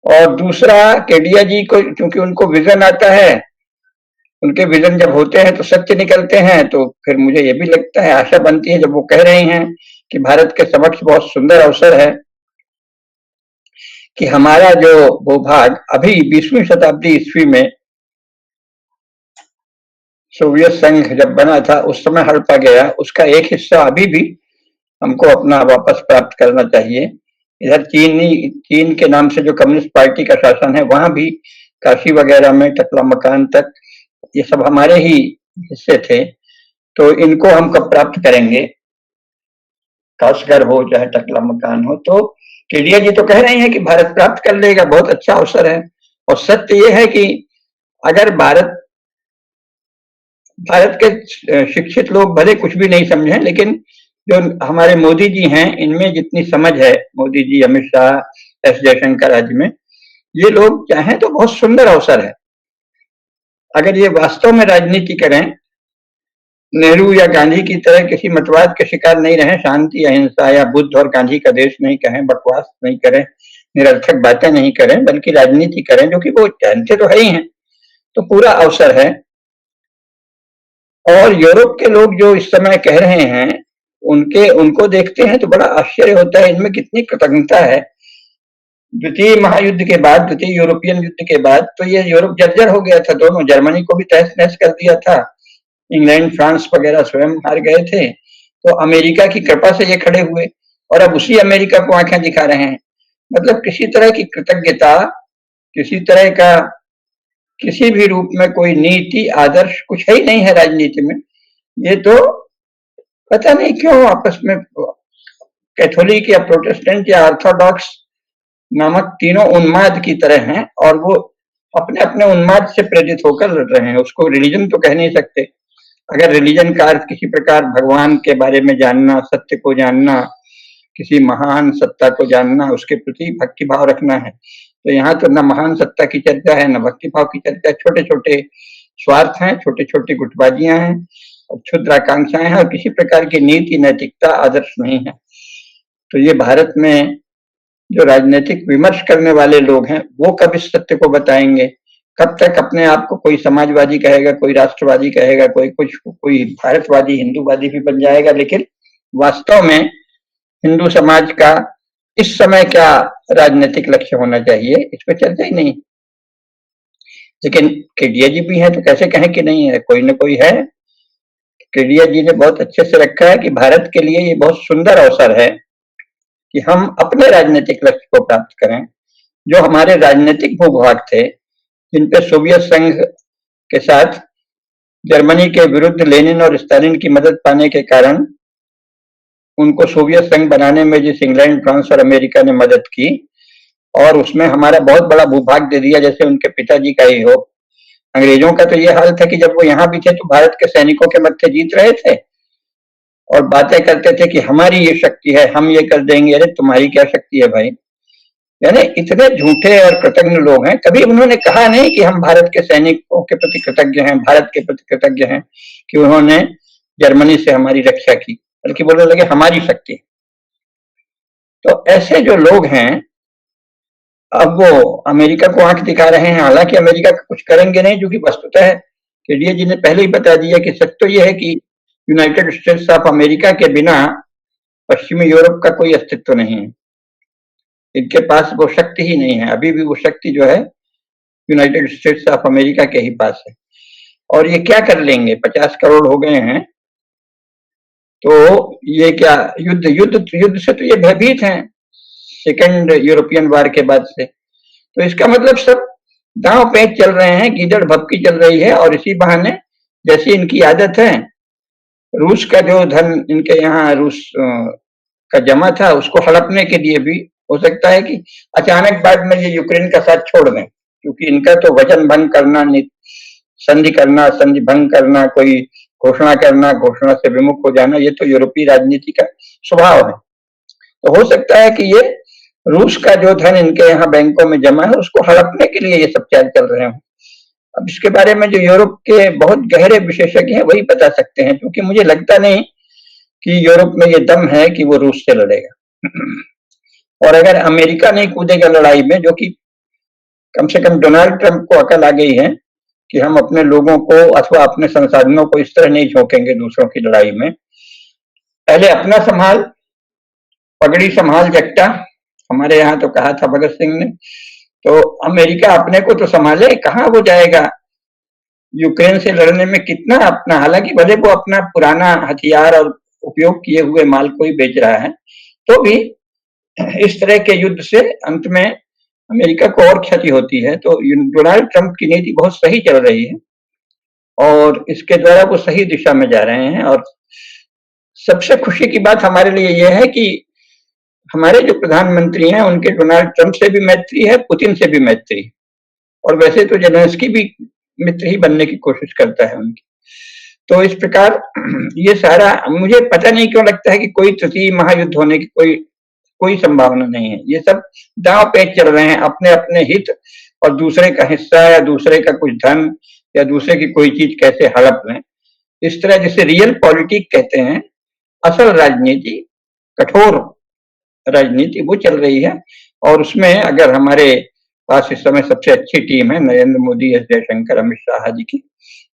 और दूसरा, केडिया जी को क्योंकि उनको विजन आता है, उनके विजन जब होते हैं तो सत्य निकलते हैं, तो फिर मुझे ये भी लगता है, आशा बनती है जब वो कह रहे हैं कि भारत के समक्ष बहुत सुंदर अवसर है कि हमारा जो भूभाग अभी 20वीं शताब्दी ईस्वी में सोवियत संघ जब बना था उस समय हड़पा गया, उसका एक हिस्सा अभी भी हमको अपना वापस प्राप्त करना चाहिए। इधर चीन के नाम से जो कम्युनिस्ट पार्टी का शासन है, वहां भी काशी वगैरह में टकला मकान तक ये सब हमारे ही हिस्से थे, तो इनको हम कब प्राप्त करेंगे? खास घर हो चाहे टकला मकान हो। तो केडिया जी तो कह रहे हैं कि भारत प्राप्त कर लेगा, बहुत अच्छा अवसर है। और सत्य ये है कि अगर भारत के शिक्षित लोग भले कुछ भी नहीं समझे, लेकिन जो हमारे मोदी जी हैं इनमें जितनी समझ है, मोदी जी, अमित शाह, एस जयशंकर आदि में, ये लोग चाहें तो बहुत सुंदर अवसर है। अगर ये वास्तव में राजनीति करें, नेहरू या गांधी की तरह किसी मतवाद के शिकार नहीं रहे, शांति अहिंसा या बुद्ध और गांधी का देश नहीं कहें, बकवास नहीं करें, निरर्थक बातें नहीं करें, बल्कि राजनीति करें, जो कि वो जानते तो है ही हैं, तो पूरा अवसर है। और यूरोप के लोग जो इस समय कह रहे हैं, उनको देखते हैं तो बड़ा आश्चर्य होता है, इनमें कितनी कृतज्ञता है। द्वितीय महायुद्ध के बाद, द्वितीय यूरोपियन युद्ध के बाद तो ये यूरोप जर्जर हो गया था, दोनों, जर्मनी को भी तहस नहस कर दिया था, इंग्लैंड फ्रांस वगैरह स्वयं हार गए थे, तो अमेरिका की कृपा से ये खड़े हुए, और अब उसी अमेरिका को आंखें दिखा रहे हैं। मतलब किसी तरह की कृतज्ञता, किसी तरह का किसी भी रूप में कोई नीति आदर्श कुछ है ही नहीं है राजनीति में। ये तो पता नहीं क्यों आपस में कैथोलिक या प्रोटेस्टेंट या ऑर्थोडॉक्स नामक तीनों उन्माद की तरह हैं, और वो अपने अपने उन्माद से प्रेरित होकर लड़ रहे हैं। उसको रिलीजन तो कह नहीं सकते। अगर रिलीजन का अर्थ किसी प्रकार भगवान के बारे में जानना, सत्य को जानना, किसी महान सत्ता को जानना, उसके प्रति भक्ति भाव रखना है, तो यहाँ तो न महान सत्ता की चर्चा है, न भक्ति भाव की चर्चा है। छोटे छोटे स्वार्थ हैं, छोटी छोटी गुटबाजियां हैं और क्षुद्र आकांक्षाएं हैं, और किसी प्रकार की नीति, नैतिकता, आदर्श नहीं है। तो ये भारत में जो राजनीतिक विमर्श करने वाले लोग हैं, वो कब इस सत्य को बताएंगे? कब तक अपने आप को कोई समाजवादी कहेगा, कोई राष्ट्रवादी कहेगा, कोई कुछ, कोई भारतवादी, हिंदूवादी भी बन जाएगा, लेकिन वास्तव में हिंदू समाज का इस समय क्या राजनीतिक लक्ष्य होना चाहिए, इस पर चर्चा ही नहीं। लेकिन केडिया जी भी हैं तो कैसे कहें कि नहीं है, कोई न कोई है। केडिया जी ने बहुत अच्छे से रखा है कि भारत के लिए ये बहुत सुंदर अवसर है कि हम अपने राजनीतिक लक्ष्य को प्राप्त करें। जो हमारे राजनीतिक भूभाग थे, जिन पे सोवियत संघ के साथ जर्मनी के विरुद्ध लेनिन और स्टालिन की मदद पाने के कारण उनको सोवियत संघ बनाने में जिस इंग्लैंड, फ्रांस और अमेरिका ने मदद की, और उसमें हमारा बहुत बड़ा भूभाग दे दिया, जैसे उनके पिताजी का ही हो। अंग्रेजों का तो ये हाल था कि जब वो यहाँ भी थे तो भारत के सैनिकों के मत्थे जीत रहे थे और बातें करते थे कि हमारी ये शक्ति है, हम ये कर देंगे। अरे तुम्हारी क्या शक्ति है भाई? यानी इतने झूठे और कृतज्ञ लोग हैं। कभी उन्होंने कहा नहीं कि हम भारत के सैनिकों के प्रति कृतज्ञ हैं, भारत के प्रति कृतज्ञ हैं कि उन्होंने जर्मनी से हमारी रक्षा की, बल्कि बोलने लगे हमारी शक्ति। तो ऐसे जो लोग हैं, अब वो अमेरिका को आंख दिखा रहे हैं। हालांकि अमेरिका कुछ करेंगे नहीं, जो कि वस्तुतः है। केडिया जी ने पहले ही बता दिया कि सच तो यह है कि यूनाइटेड स्टेट्स ऑफ अमेरिका के बिना पश्चिमी यूरोप का कोई अस्तित्व नहीं है। इनके पास वो शक्ति ही नहीं है। अभी भी वो शक्ति जो है यूनाइटेड स्टेट्स ऑफ अमेरिका के ही पास है। और ये क्या कर लेंगे? 50 करोड़ हो गए हैं, तो ये क्या युद्ध से तो ये भयभीत हैं, सेकेंड यूरोपियन वार के बाद से। तो इसका मतलब सब दांव पेच चल रहे हैं, गीदड़ भपकी चल रही है। और इसी बहाने, जैसी इनकी आदत है, रूस का जो धन इनके यहाँ रूस का जमा था, उसको हड़पने के लिए भी हो सकता है कि अचानक बाद में ये यूक्रेन का साथ छोड़ दें, क्योंकि इनका तो वचन भंग करना, संधि करना, संधि भंग करना, कोई घोषणा करना, घोषणा से विमुख हो जाना, ये तो यूरोपीय राजनीति का स्वभाव है। तो हो सकता है कि ये रूस का जो धन इनके यहाँ बैंकों में जमा है, उसको हड़पने के लिए ये सब चाल चल रहे हैं। अब इसके बारे में जो यूरोप के बहुत गहरे विशेषज्ञ हैं वही बता सकते हैं, क्योंकि मुझे लगता नहीं कि यूरोप में ये दम है कि वो रूस से लड़ेगा। और अगर अमेरिका नहीं कूदेगा लड़ाई में, जो कि कम से कम डोनाल्ड ट्रंप को अकल आ गई है कि हम अपने लोगों को अथवा अपने संसाधनों को इस तरह नहीं झोंकेंगे दूसरों की लड़ाई में, पहले अपना संभाल, पगड़ी संभाल जट्टा, हमारे यहाँ तो कहा था भगत सिंह ने। तो अमेरिका अपने को तो संभाले, कहाँ वो जाएगा यूक्रेन से लड़ने में? कितना अपना, हालांकि भले वो अपना पुराना हथियार और उपयोग किए हुए माल को ही बेच रहा है, तो भी इस तरह के युद्ध से अंत में अमेरिका को और क्षति होती है। तो डोनाल्ड ट्रंप की नीति बहुत सही चल रही है और इसके द्वारा वो सही दिशा में जा रहे हैं। और सबसे खुशी की बात हमारे लिए यह है कि हमारे जो प्रधानमंत्री हैं उनके डोनाल्ड ट्रंप से भी मैत्री है, पुतिन से भी मैत्री, और वैसे तो जेलेंस्की भी मित्र ही बनने की कोशिश करता है उनकी। तो इस प्रकार ये सारा मुझे पता नहीं क्यों लगता है कि कोई तृतीय महायुद्ध होने की कोई संभावना नहीं है। ये सब दांव पेच चल रहे हैं, अपने-अपने हित और दूसरे का हिस्सा या दूसरे का कुछ धन या दूसरे की कोई चीज कैसे हड़प लें। इस तरह जिसे रियल पॉलिटिक्स कहते हैं, असल राजनीति, कठोर राजनीति वो चल रही है, और उसमें अगर हमारे पास इस समय सबसे अच्छी टीम है नरेंद्र मोदी, एस जयशंकर, अमित शाह जी की,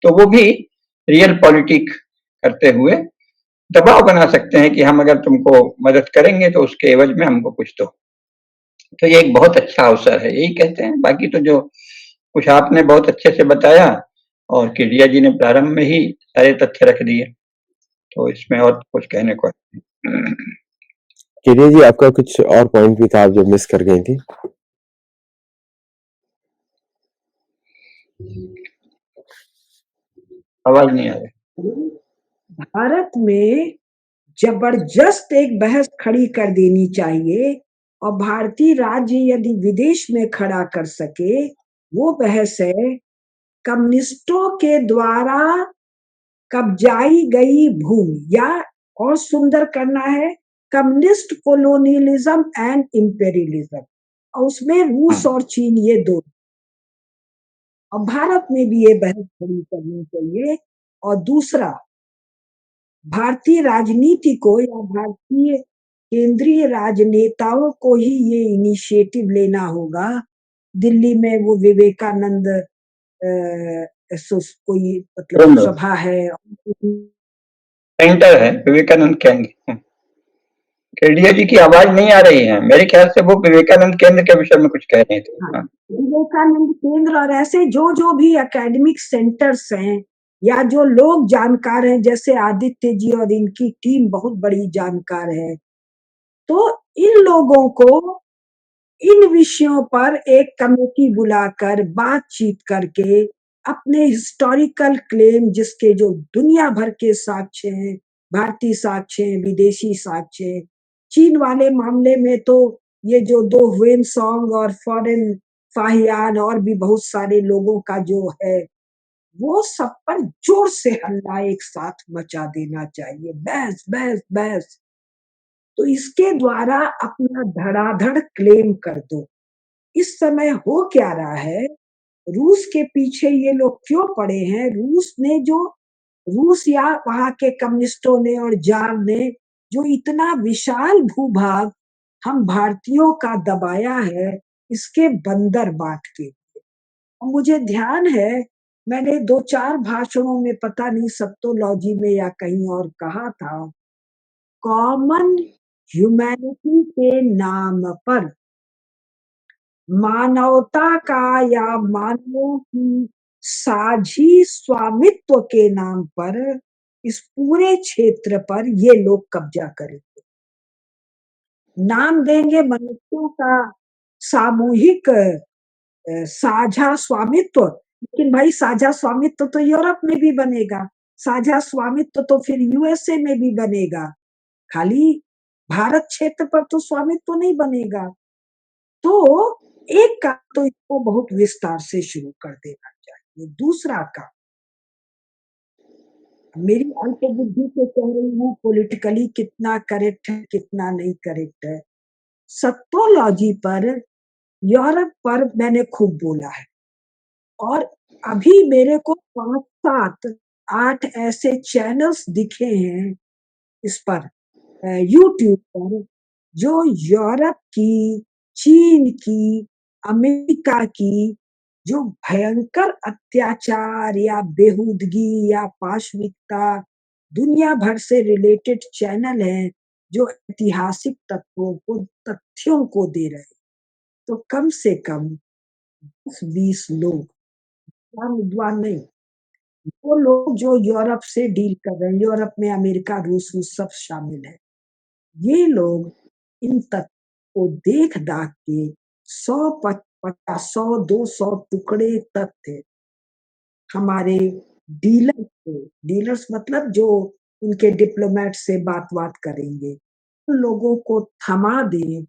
तो वो भी रियल पॉलिटिक्स करते हुए दबाव बना सकते हैं कि हम अगर तुमको मदद करेंगे तो उसके एवज में हमको कुछ दो। तो ये एक बहुत अच्छा अवसर है, यही कहते हैं। बाकी तो जो कुछ आपने बहुत अच्छे से बताया और किडिया जी ने प्रारंभ में ही सारे तथ्य रख दिए, तो इसमें और कुछ कहने को है। केरिया जी, आपका कुछ और पॉइंट भी था आप जो मिस कर गई थी? आवाज नहीं आ रही। भारत में जबरदस्त एक बहस खड़ी कर देनी चाहिए, और भारतीय राज्य यदि विदेश में खड़ा कर सके, वो बहस है कम्युनिस्टों के द्वारा कब्जाई गई भूमि, या और सुंदर करना है कम्युनिस्ट कोलोनियलिज्म एंड इंपेरियलिज्म, और उसमें रूस और चीन ये दो। और भारत में भी ये बहस खड़ी करनी चाहिए। और दूसरा, भारतीय राजनीति को या भारतीय केंद्रीय राजनेताओं को ही ये इनिशिएटिव लेना होगा। दिल्ली में वो विवेकानंद कोई मतलब सभा है, सेंटर है विवेकानंद केंद्र। केडिया जी की आवाज नहीं आ रही है, मेरे ख्याल से वो विवेकानंद केंद्र के विषय में कुछ कह रहे थे। हाँ, विवेकानंद केंद्र और ऐसे जो भी एकेडमिक सेंटर्स हैं, या जो लोग जानकार हैं, जैसे आदित्य जी और इनकी टीम बहुत बड़ी जानकार है, तो इन लोगों को इन विषयों पर एक कमेटी बुलाकर बातचीत करके अपने हिस्टोरिकल क्लेम, जिसके जो दुनिया भर के साक्ष्य हैं, भारतीय साक्ष्य हैं, विदेशी साक्ष्य हैं, चीन वाले मामले में तो ये जो दो ह्वेन सॉन्ग और फॉरेन फाहियान और भी बहुत सारे लोगों का जो है, वो सब पर जोर से हल्ला एक साथ मचा देना चाहिए। बहस बहस बहस, तो इसके द्वारा अपना धड़ाधड़ क्लेम कर दो। इस समय हो क्या रहा है, रूस के पीछे ये लोग क्यों पड़े हैं? रूस या वहां के कम्युनिस्टों ने और जार ने जो इतना विशाल भूभाग हम भारतीयों का दबाया है, इसके बंदर बांट के। और मुझे ध्यान है, मैंने 2-4 भाषणों में, पता नहीं सप्तोलॉजी में या कहीं और कहा था, कॉमन ह्यूमैनिटी के नाम पर, मानवता का या मानवों की साझी स्वामित्व के नाम पर इस पूरे क्षेत्र पर ये लोग कब्जा करेंगे। नाम देंगे मनुष्यों का सामूहिक साझा स्वामित्व, लेकिन भाई साझा स्वामित्व तो यूरोप में भी बनेगा, साझा स्वामित्व तो फिर यूएसए में भी बनेगा, खाली भारत क्षेत्र पर तो स्वामित्व नहीं बनेगा। तो एक काम तो इसको बहुत विस्तार से शुरू कर देना चाहिए। दूसरा काम, मेरी अल्पबुद्धि से कह रही हूँ, पॉलिटिकली कितना करेक्ट है कितना नहीं करेक्ट है, सप्तोलॉजी पर यूरोप पर मैंने खूब बोला है, और अभी मेरे को 5, 7, 8 ऐसे चैनल्स दिखे हैं इस पर यूट्यूब पर, जो यूरोप की, चीन की, अमेरिका की जो भयंकर अत्याचार या बेहूदगी या पाशविकता दुनिया भर से रिलेटेड चैनल हैं, जो ऐतिहासिक तथ्यों को दे रहे हैं। तो कम से कम 10-20 लोग, विद्वान नहीं, वो लोग जो यूरोप से डील कर रहे हैं, यूरोप में अमेरिका, रूस सब शामिल है, ये लोग इन तथ्यों को देख दाख के 100-200 टुकड़े तथ्य हमारे डीलर्स मतलब जो उनके डिप्लोमेट से बात करेंगे, उन लोगों को थमा दें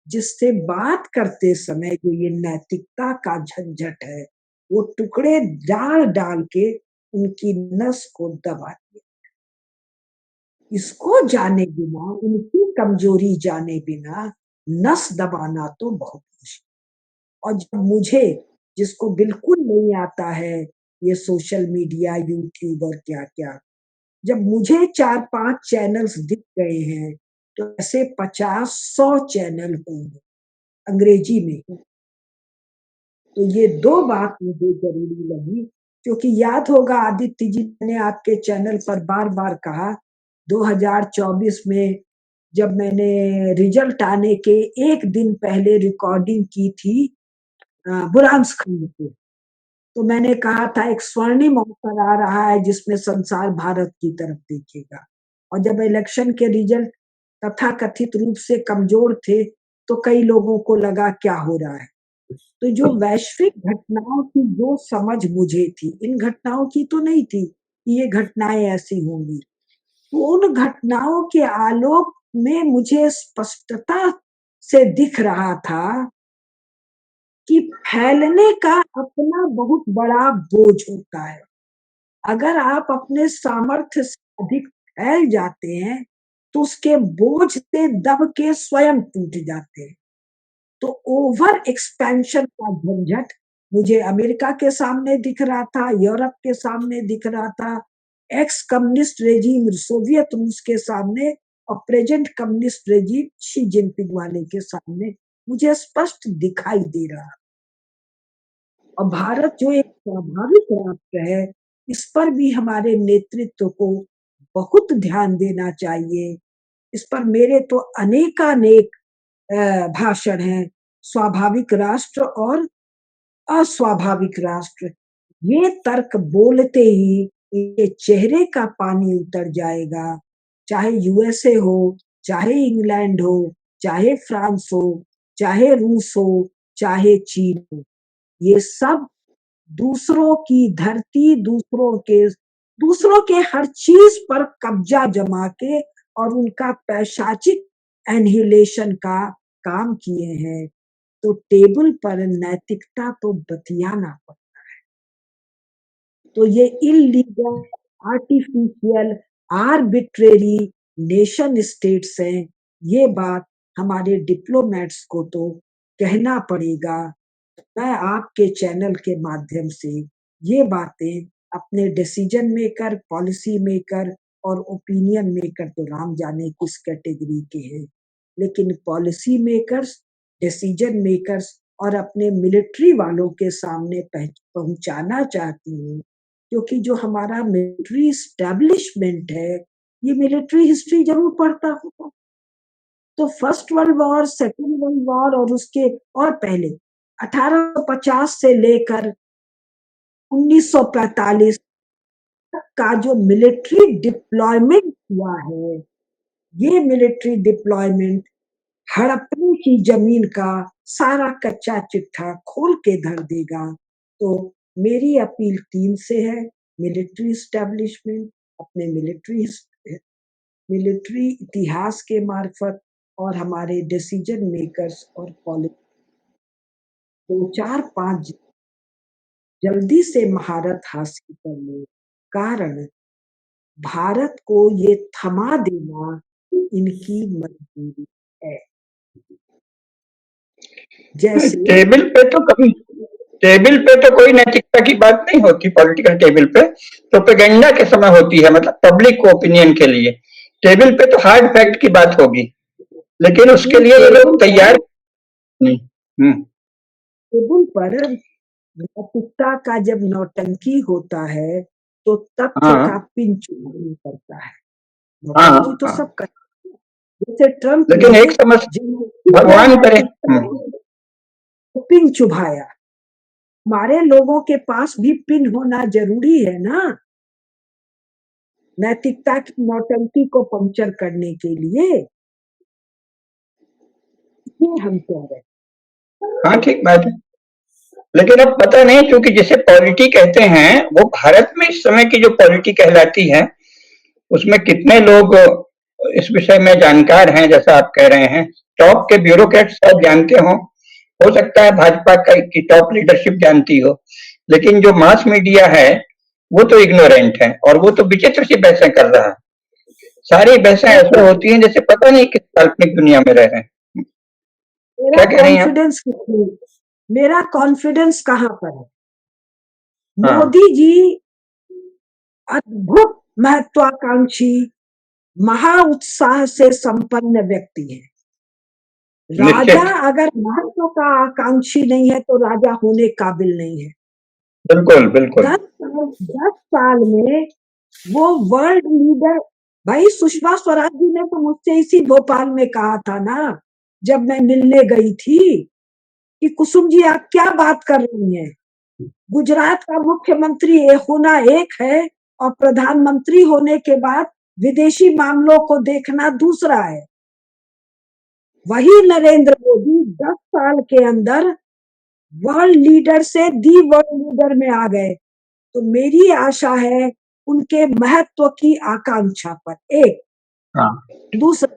जिससे बात करते समय जो ये नैतिकता का झंझट है, वो टुकड़े डाल के उनकी नस को दबा दिए। इसको जाने बिना, उनकी कमजोरी जाने बिना नस दबाना तो बहुत मुश्किल। और जब मुझे, जिसको बिल्कुल नहीं आता है ये सोशल मीडिया, यूट्यूब और क्या-क्या, जब मुझे 4-5 चैनल्स दिख गए हैं, तो ऐसे 50-100 चैनल होंगे अंग्रेजी में। तो ये 2 बात मुझे ज़रूरी लगी, क्योंकि याद होगा आदित्य जी, ने आपके चैनल पर बार-बार कहा 2024 में जब मैंने रिजल्ट आने के 1 दिन पहले रिकॉर्डिंग की थी बुरांस खंड पे, तो मैंने कहा था एक स्वर्णिम अवसर आ रहा है जिसमें संसार भारत की तरफ देखेगा। और जब इलेक्शन के रिजल्ट तथाकथित रूप से कमज़ोर थे, तो कई लोगों को लगा क्या हो रहा है। तो जो वैश्विक घटनाओं की जो समझ मुझे थी, इन घटनाओं की तो नहीं थी कि ये घटनाएँ ऐसी होंगी। तो उन घटनाओं के आलोक में मुझे स्पष्टता से दिख रहा था कि फैलने का अपना बहुत बड़ा बोझ होता है। अगर आप अपने सामर्थ्य से अधिक फैल जाते हैं, तो उसके बोझ से दब के स्वयं टूट जाते हैं। तो ओवर एक्सपेंशन का झंझट मुझे अमेरिका के सामने दिख रहा था, यूरोप के सामने दिख रहा था, एक्स कम्युनिस्ट रेजिम सोवियत रूस के सामने और present communist regime Xi Jinping वाले के सामने मुझे स्पष्ट दिखाई दे रहा। और भारत जो एक स्वाभाविक राष्ट्र है, इस पर भी हमारे नेतृत्व को बहुत ध्यान देना चाहिए। इस पर मेरे तो अनेकानेक भाषण हैं, स्वाभाविक राष्ट्र और अस्वाभाविक राष्ट्र। ये तर्क बोलते ही इनके चेहरे का पानी उतर जाएगा, चाहे यूएसए हो, चाहे इंग्लैंड हो, चाहे फ्रांस हो, चाहे रूस हो, चाहे चीन हो। ये सब दूसरों की धरती, दूसरों के हर चीज पर कब्जा जमा के और उनका पैशाचिक एनिहिलेशन का काम किए हैं। तो टेबल पर नैतिकता तो बतियाना पड़ता है। तो ये illegal, artificial, arbitrary nation states हैं। ये बात हमारे डिप्लोमेट्स को तो कहना पड़ेगा। मैं आपके चैनल के माध्यम से ये बातें अपने डिसीजन मेकर, पॉलिसी मेकर और ओपिनियन मेकर तो राम जाने किस कैटेगरी के हैं, लेकिन पॉलिसी मेकर्स, डिसीजन मेकर्स और अपने मिलिट्री वालों के सामने पहुंचाना चाहती हूँ, क्योंकि जो हमारा मिलिट्री एस्टेब्लिशमेंट है, ये मिलिट्री हिस्ट्री जरूर पढ़ता होगा। तो first world war, second world war और उसके और पहले 1850 से लेकर 1945 तक का जो मिलिट्री डिप्लॉयमेंट हुआ है, ये मिलिट्री डिप्लॉयमेंट हड़प्पन की जमीन का सारा कच्चा चिट्ठा खोल के धर देगा। तो मेरी अपील 3 से है, मिलिट्री एस्टेब्लिशमेंट अपने मिलिट्री इतिहास के मार्फत और हमारे डिसीजन मेकर्स और पॉलिसी 2-4-5 जल्दी से महारत हासिल कर ले। कारण भारत को ये थमा देना इनकी मजबूरी है। जैसे टेबल पे तो कोई नैतिकता की बात नहीं होती, पॉलिटिकल टेबल पे प्रोपेगेंडा के समय होती है, मतलब पब्लिक ओपिनियन के लिए। टेबल पे तो हार्ड फैक्ट की बात होगी, लेकिन उसके लिए ये लोग तैयार नहीं। टेबल पर नैतिकता का जब नौटंकी होता है, तो तथ्य का पिन चुभाना पड़ता है। नौटंकी तो सब करते हैं, जैसे ट्रम्प लेकिन एक समस्या भगवान करे पिन चुभाया। हमारे लोगों के पास भी पिन होना जरूरी है ना, नैतिकता की नौटंकी को पंक्चर करने के लिए। ये हम कह रहे हैं। हाँ, ठीक बात है। लेकिन अब पता नहीं, क्योंकि जिसे पॉलिटी कहते हैं वो भारत में इस समय की जो पॉलिटी कहलाती है, उसमें कितने लोग इस विषय में जानकार हैं, जैसा आप कह रहे हैं। टॉप के ब्यूरोक्रेट शायद जानते हो सकता है भाजपा की टॉप लीडरशिप जानती हो, लेकिन जो मास मीडिया है वो तो इग्नोरेंट है, और वो तो विचित्र सी बहसें कर रहा है। सारी बहसें ऐसे होती हैं जैसे पता नहीं किस काल्पनिक दुनिया में रह रहे हैं। क्या कह रही हैं आप? मेरा कॉन्फिडेंस कहाँ पर है? हाँ, मोदी जी अद्भुत महत्वाकांक्षी, महा उत्साह से संपन्न व्यक्ति है। राजा निश्चित, अगर महत्व का आकांक्षी नहीं है तो राजा होने काबिल नहीं है। बिल्कुल, बिल्कुल। 10 साल में वो वर्ल्ड लीडर, भाई सुषमा स्वराज जी ने तो मुझसे इसी भोपाल में कहा था ना, जब मैं मिलने गई थी, कि कुसुम जी आप क्या बात कर रही हैं? गुजरात का मुख्यमंत्री होना एक है और प्रधानमंत्री होने के बाद विदेशी मामलों को देखना दूसरा है। वही नरेंद्र मोदी 10 साल के अंदर वर्ल्ड लीडर से दी वर्ल्ड लीडर में आ गए। तो मेरी आशा है उनके महत्व की आकांक्षा पर, एक। हाँ, दूसरा,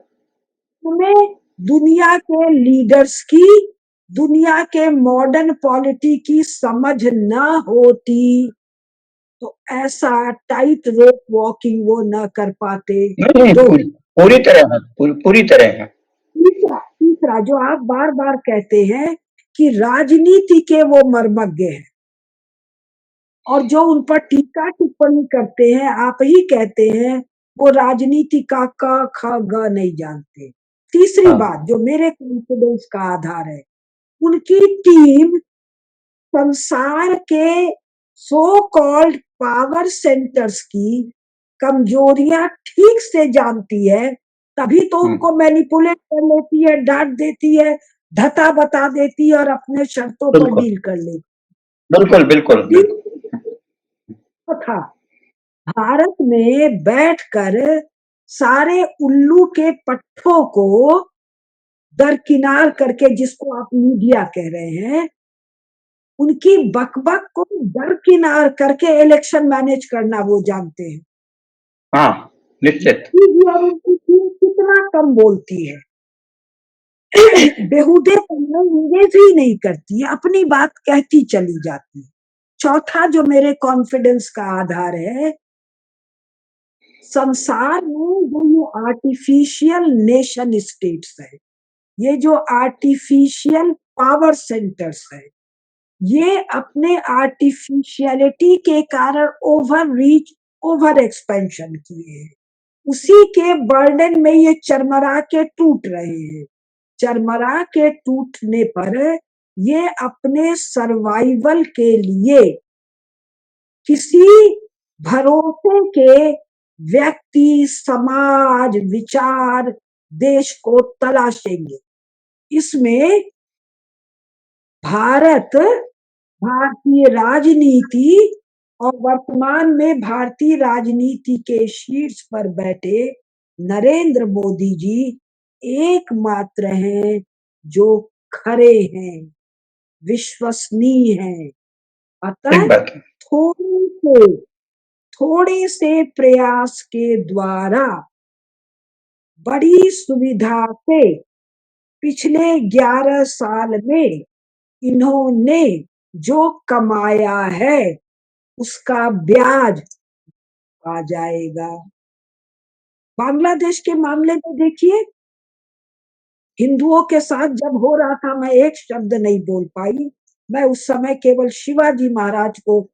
हमें दुनिया के लीडर्स की, दुनिया के मॉडर्न पॉलिटी की समझ न होती तो ऐसा टाइट रोप वॉकिंग वो न कर पाते। नहीं, दो, पूरी तरह है, पूरी तरह है। तीसरा जो आप बार बार कहते हैं कि राजनीति के वो मर्मज्ञ हैं, और जो उन पर टीका टिप्पणी करते हैं, आप ही कहते हैं वो राजनीति का क ख ग नहीं जानते। तीसरी हाँ, बात जो मेरे कॉन्फिडेंस का आधार है, उनकी टीम संसार के सो कॉल्ड पावर सेंटर्स की कमजोरियां ठीक से जानती है, तभी तो उनको मैनिपुलेट कर लेती है, डांट देती है, धता बता देती है और अपने शर्तों पर बिल्कुल, डील कर लेती बिल्कुल, बिल्कुल, बिल्कुल। था। भारत में बैठकर सारे उल्लू के पट्टों को दरकिनार करके, जिसको आप मीडिया कह रहे हैं, उनकी बकबक को दरकिनार करके इलेक्शन मैनेज करना वो जानते हैं। हाँ, निश्चित। उनकी टीम कितना कम बोलती है, बेहुदे इंगेज ही नहीं करती है, अपनी बात कहती चली जाती है। चौथा जो मेरे कॉन्फिडेंस का आधार है, संसार में जो ये आर्टिफिशियल नेशन स्टेट्स है, ये जो आर्टिफिशियल पावर सेंटर्स है, ये अपने आर्टिफिशियलिटी के कारण ओवर रीच, ओवर एक्सपेंशन किए हैं। उसी के बर्डन में ये चरमरा के टूट रहे हैं। चरमरा के टूटने पर ये अपने सर्वाइवल के लिए किसी भरोसे के व्यक्ति, समाज, विचार, देश को तलाशेंगे। इसमें भारत, भारतीय राजनीति और वर्तमान में भारतीय राजनीति के शीर्ष पर बैठे नरेंद्र मोदी जी एकमात्र हैं जो खरे हैं, विश्वसनीय हैं। अतः ठीक बात है। थोड़े से प्रयास के द्वारा बड़ी सुविधा से पिछले 11 साल में इन्होंने जो कमाया है उसका ब्याज आ जाएगा। बांग्लादेश के मामले में देखिए, हिंदुओं के साथ जब हो रहा था, मैं एक शब्द नहीं बोल पाई। मैं उस समय केवल शिवाजी महाराज को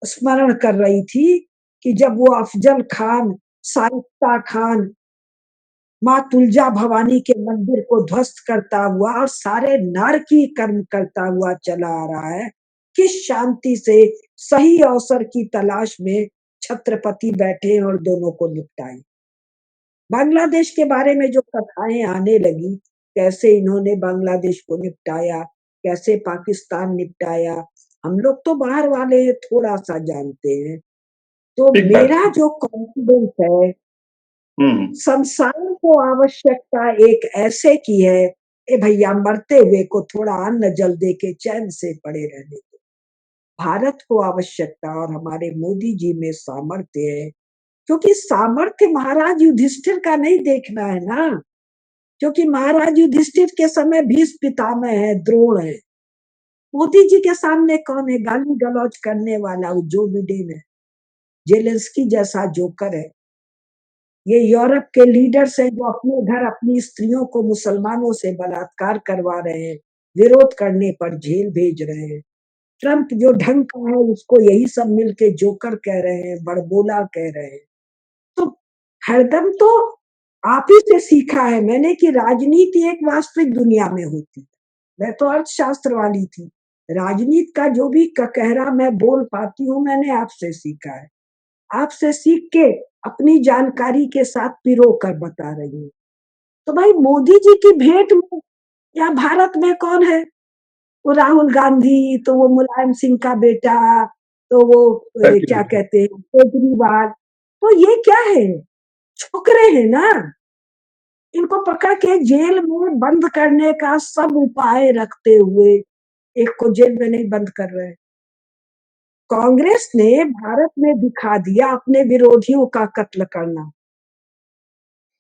स्मरण कर रही थी कि जब वो अफजल खान, साइस्ता खान माँ तुलजा भवानी के मंदिर को ध्वस्त करता हुआ और सारे नारकी कर्म करता हुआ चला आ रहा है, किस शांति से सही अवसर की तलाश में छत्रपति बैठे और दोनों को निपटाए। बांग्लादेश के बारे में जो कथाएं आने लगी, कैसे इन्होंने बांग्लादेश को निपटाया, कैसे पाकिस्तान निपटाया, हम लोग तो बाहर वाले हैं, थोड़ा सा जानते हैं। तो ठीक बात मेरा है। जो कॉन्फिडेंस है, संसार को आवश्यकता एक ऐसे की है, ए भैया मरते हुए को थोड़ा अन्न जल दे के चैन से पड़े रहने दो। भारत को आवश्यकता और हमारे मोदी जी में सामर्थ्य है क्योंकि सामर्थ्य महाराज युधिष्ठिर का नहीं देखना है ना, क्योंकि महाराज युधिष्ठिर के समय भीष्म पितामह है, द्रोण है। मोदी जी के सामने कौन है? गाली गलौज करने वाला वो जो बिडेन है, जेलेंस्की जैसा जोकर है। ये यूरोप के लीडर्स हैं जो अपने घर अपनी स्त्रियों को मुसलमानों से बलात्कार करवा रहे हैं, विरोध करने पर जेल भेज रहे हैं। ट्रंप जो ढंग का है उसको यही सब मिलके जोकर कह रहे हैं, बड़बोला कह रहे हैं। तो हरदम तो आप ही से सीखा है मैंने कि राजनीति एक वास्तविक दुनिया में होती है। मैं तो अर्थशास्त्र वाली थी, राजनीति का जो भी ककहरा मैं बोल पाती हूँ मैंने आपसे सीखा है। आपसे सीख के अपनी जानकारी के साथ पिरो कर बता रही हूँ। तो भाई मोदी जी की भेंट में या भारत में कौन है? वो राहुल गांधी, तो वो मुलायम सिंह का बेटा, तो वो क्या कहते हैं केजरीवाल। तो ये क्या है? छोकरे हैं ना, इनको पकड़ के जेल में बंद करने का सब उपाय रखते हुए एक को जेल में नहीं बंद कर रहे। कांग्रेस ने भारत में दिखा दिया अपने विरोधियों का कत्ल करना,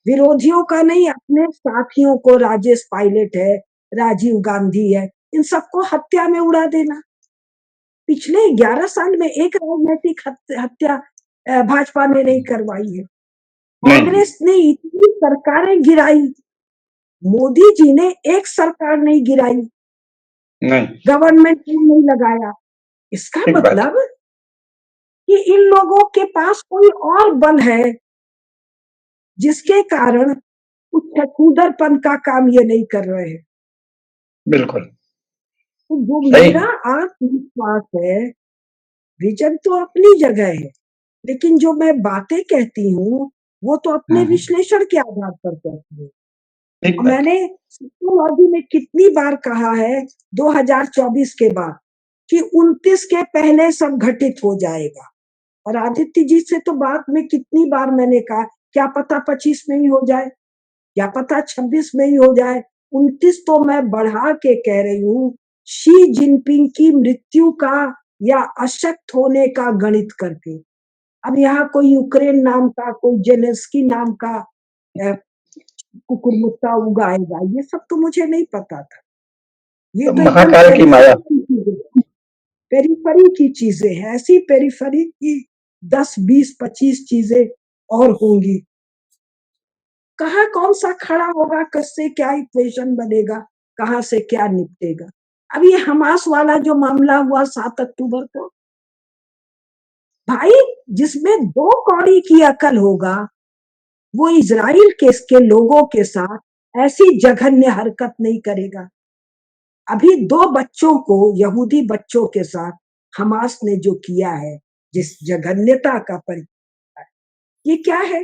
विरोधियों का नहीं, अपने साथियों को, राजेश पायलट है, राजीव गांधी है, इन सबको हत्या में उड़ा देना। पिछले 11 साल में एक राजनीतिक हत्या भाजपा ने नहीं करवाई है। कांग्रेस ने इतनी सरकारें गिराई, मोदी जी ने एक सरकार नहीं गिराई, गवर्नमेंट नहीं लगाया। इसका मतलब कि इन लोगों के पास कोई और बल है जिसके कारण कूदरपन का काम ये नहीं कर रहे हैं। बिल्कुल। तो जो मेरा आत्मविश्वास है, विजन तो अपनी जगह है, लेकिन जो मैं बातें कहती हूँ वो तो अपने विश्लेषण के आधार पर कहती हूँ। मैंने सोशियोलॉजी में कितनी बार कहा है 2024 के बाद कि 29 के पहले सब घटित हो जाएगा, और आदित्य जी से तो बात में कितनी बार मैंने कहा क्या पता 25 में ही हो जाए, क्या पता 26 में ही हो जाए। 29 तो मैं बढ़ा के कह रही हूँ, शी जिनपिंग की मृत्यु का या अशक्त होने का गणित करके। अब यहाँ कोई यूक्रेन नाम का, कोई जेलेंस्की नाम का कुकुरमुत्ता उगाएगा, ये सब तो मुझे नहीं पता था। ये तो महाकाल की माया, पेरिफेरी की चीजें हैं, ऐसी पेरिफेरी की 10, 20, 25 चीजें और होंगी। कहाँ कौन सा खड़ा होगा, किससे क्या इक्वेशन बनेगा, कहाँ से क्या निपटेगा। अब ये हमास वाला जो मामला हुआ 7 अक्टूबर को, भाई जिसमें 2 कौड़ी की अकल होगा वो इजराइल के लोगों के साथ ऐसी जघन्य हरकत नहीं करेगा। अभी 2 बच्चों को, यहूदी बच्चों के साथ हमास ने जो किया है, जिस जघन्यता का परिचय, ये क्या है?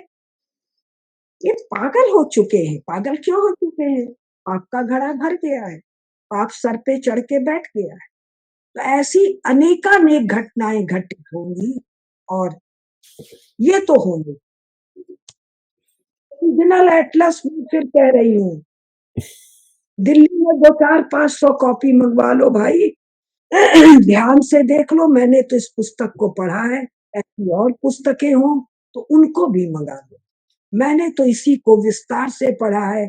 ये पागल हो चुके हैं। पागल क्यों हो चुके हैं? पाप का घड़ा भर गया है, पाप सर पे चढ़ के बैठ गया है। तो ऐसी अनेकानेक घटनाएं घटित होंगी, और ये तो होंगी। रीजनल एटलस में फिर कह रही हूँ, दिल्ली में 2-4-500 कॉपी मंगवा लो भाई, ध्यान से देख लो। मैंने तो इस पुस्तक को पढ़ा है, ऐसी और पुस्तकें हों तो उनको भी मंगा दो। मैंने तो इसी को विस्तार से पढ़ा है,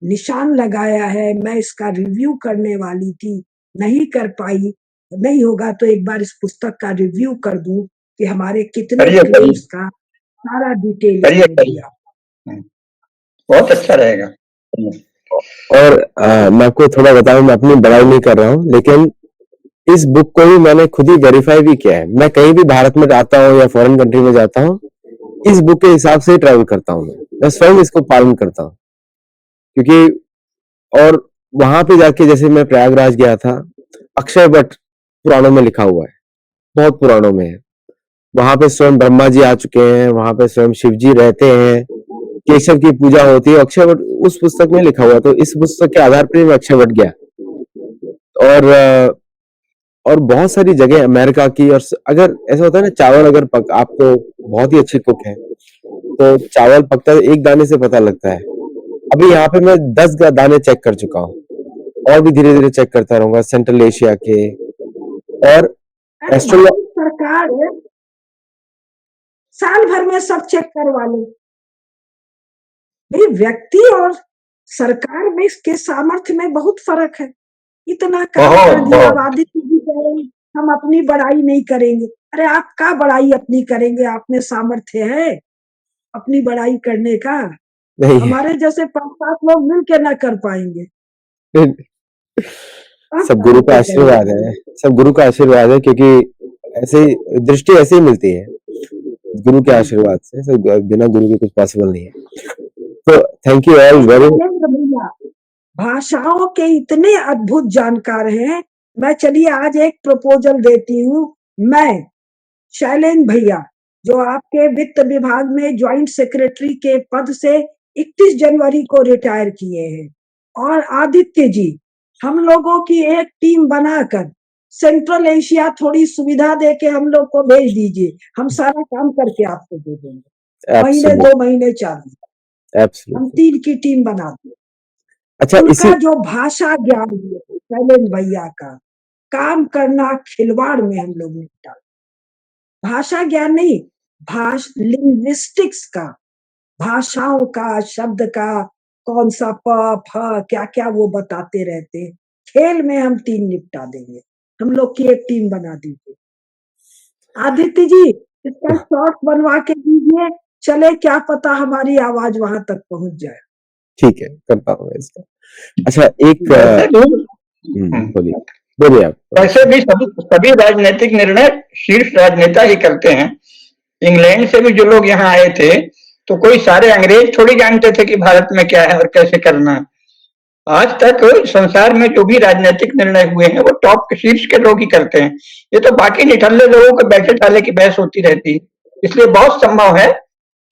निशान लगाया है। मैं इसका रिव्यू करने वाली थी, नहीं कर पाई। नहीं होगा तो एक बार इस पुस्तक का रिव्यू कर दूं कि हमारे कितने क्लेम्स का सारा डिटेल दिया। बहुत अच्छा रहेगा। और मैं आपको थोड़ा बताऊं, मैं अपनी बड़ाई नहीं कर रहा हूं, लेकिन इस बुक को भी मैंने खुद ही वेरीफाई भी किया है। मैं कहीं भी भारत में जाता हूँ या फॉरेन कंट्री में जाता हूँ, इस बुक के हिसाब से ही ट्रैवल करता हूँ। मैं स्वयं इसको पालन करता हूँ, क्योंकि और वहां पे जाके, जैसे मैं प्रयागराज गया था, अक्षय वट पुराणों में लिखा हुआ है, बहुत पुराणों में है। वहां पे स्वयं ब्रह्मा जी आ चुके हैं, वहां पे स्वयं शिव जी रहते हैं, केशव की पूजा होती है। अक्षय वट उस पुस्तक में लिखा हुआ, तो इस पुस्तक के आधार पर मैं अक्षय वट गया। और बहुत सारी जगह अमेरिका की, और अगर ऐसा होता है ना, चावल अगर आप तो बहुत ही अच्छे कुक हैं, तो चावल पकता है एक दाने से पता लगता है। अभी यहाँ पे मैं 10 दाने चेक कर चुका हूँ, और भी धीरे धीरे चेक करता रहूंगा, सेंट्रल एशिया के। और सरकार साल भर में सब चेक करवा लो। भाई व्यक्ति और सरकार में इसके सामर्थ्य में बहुत फर्क है। इतना काम बहुत कर दिया। अब बहुत आदित्य जी कह रहे हैं हम अपनी बड़ाई नहीं करेंगे। अरे आप क्या बड़ाई अपनी करेंगे? आप में सामर्थ्य है अपनी बड़ाई करने का? नहीं हमारे जैसे 5-7 लोग मिल के ना कर पाएंगे। आप सब कहाँ गुरु का से आशीर्वाद करेंगे? है, सब गुरु का आशीर्वाद है, क्योंकि ऐसे दृष्टि ऐसे ही मिलती है गुरु के आशीर्वाद से। सब बिना गुरु के कुछ पॉसिबल नहीं है। तो thank you all very. Shailendra भैया भाषाओं के इतने अद्भुत जानकार हैं। मैं चलिए आज एक प्रपोजल देती हूँ। मैं शैलेंद्र भैया जो आपके वित्त विभाग में ज्वाइंट सेक्रेटरी के पद से 31 जनवरी को रिटायर किए हैं, और आदित्य जी हम लोगों की एक टीम बनाकर सेंट्रल एशिया थोड़ी सुविधा दे के हम लोग को भेज दीजिए। हम सारा काम करके आपको दे देंगे। महीने 2 महीने 4 दिन हम एब्सोल्युटली। 3 की टीम बना दें। अच्छा, इसी उनका जो भाषा ज्ञान है शैलेंद्र भैया का, काम करना खिलवाड़ में हम लोग निपटा। भाषा ज्ञान नहीं, लिंग्विस्टिक्स का, भाषाओं का, शब्द का, कौन सा प फ क्या क्या वो बताते रहते हैं। खेल में हम 3 निपटा देंगे। हम लोग की एक टीम बना दीजिए। आदित्य जी इसका शॉर्ट बनवा के दीजिए। चले क्या पता हमारी आवाज वहां तक पहुंच जाए। ठीक है, करता हूँ मैं इसका। अच्छा, एक वैसे भी बोलिए बोलिए आप। वैसे भी सभी राजनीतिक निर्णय शीर्ष राजनेता ही करते हैं। इंग्लैंड से भी जो लोग यहाँ आए थे तो कोई सारे अंग्रेज थोड़ी जानते थे कि भारत में क्या है और कैसे करना है। आज तक संसार में जो भी राजनीतिक निर्णय हुए हैं वो टॉप के शीर्ष के लोग ही करते हैं। ये तो बाकी निठल्ले लोगों के बैठे ठाले की बहस होती रहती है। इसलिए बहुत संभव है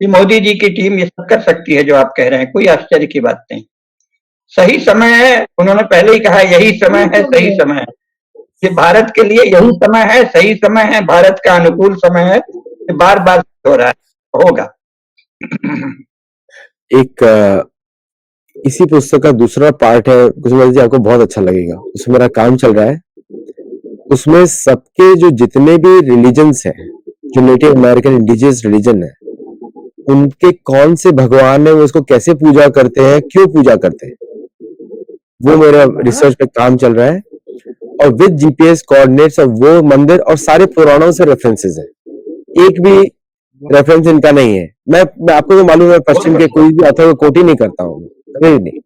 कि मोदी जी की टीम ये सब कर सकती है जो आप कह रहे हैं। कोई आश्चर्य की बात नहीं। सही समय है, उन्होंने पहले ही कहा यही समय है, सही समय है। ये भारत के लिए यही समय है, सही समय है, भारत का अनुकूल समय है। ये बार बार हो रहा है, होगा। एक इसी पुस्तक का दूसरा पार्ट है, कुसुम जी आपको बहुत अच्छा लगेगा। उसमें मेरा काम चल रहा है। उसमें सबके जो जितने भी रिलीजन्स हैं, जो नेटिव अमेरिकन इंडिजियस रिलीजन है, उनके कौन से भगवान है, वो इसको कैसे पूजा करते हैं, क्यों पूजा करते हैं, वो मेरा रिसर्च पे काम चल रहा है। और विद जीपीएस कोऑर्डिनेट्स और वो मंदिर और सारे पुराणों से रेफरेंसेस है। एक भी रेफरेंस इनका नहीं है। मैं आपको तो मालूम है, पश्चिम के कोई भी ऑथर को कोट ही नहीं करता हूँ, कभी नहीं।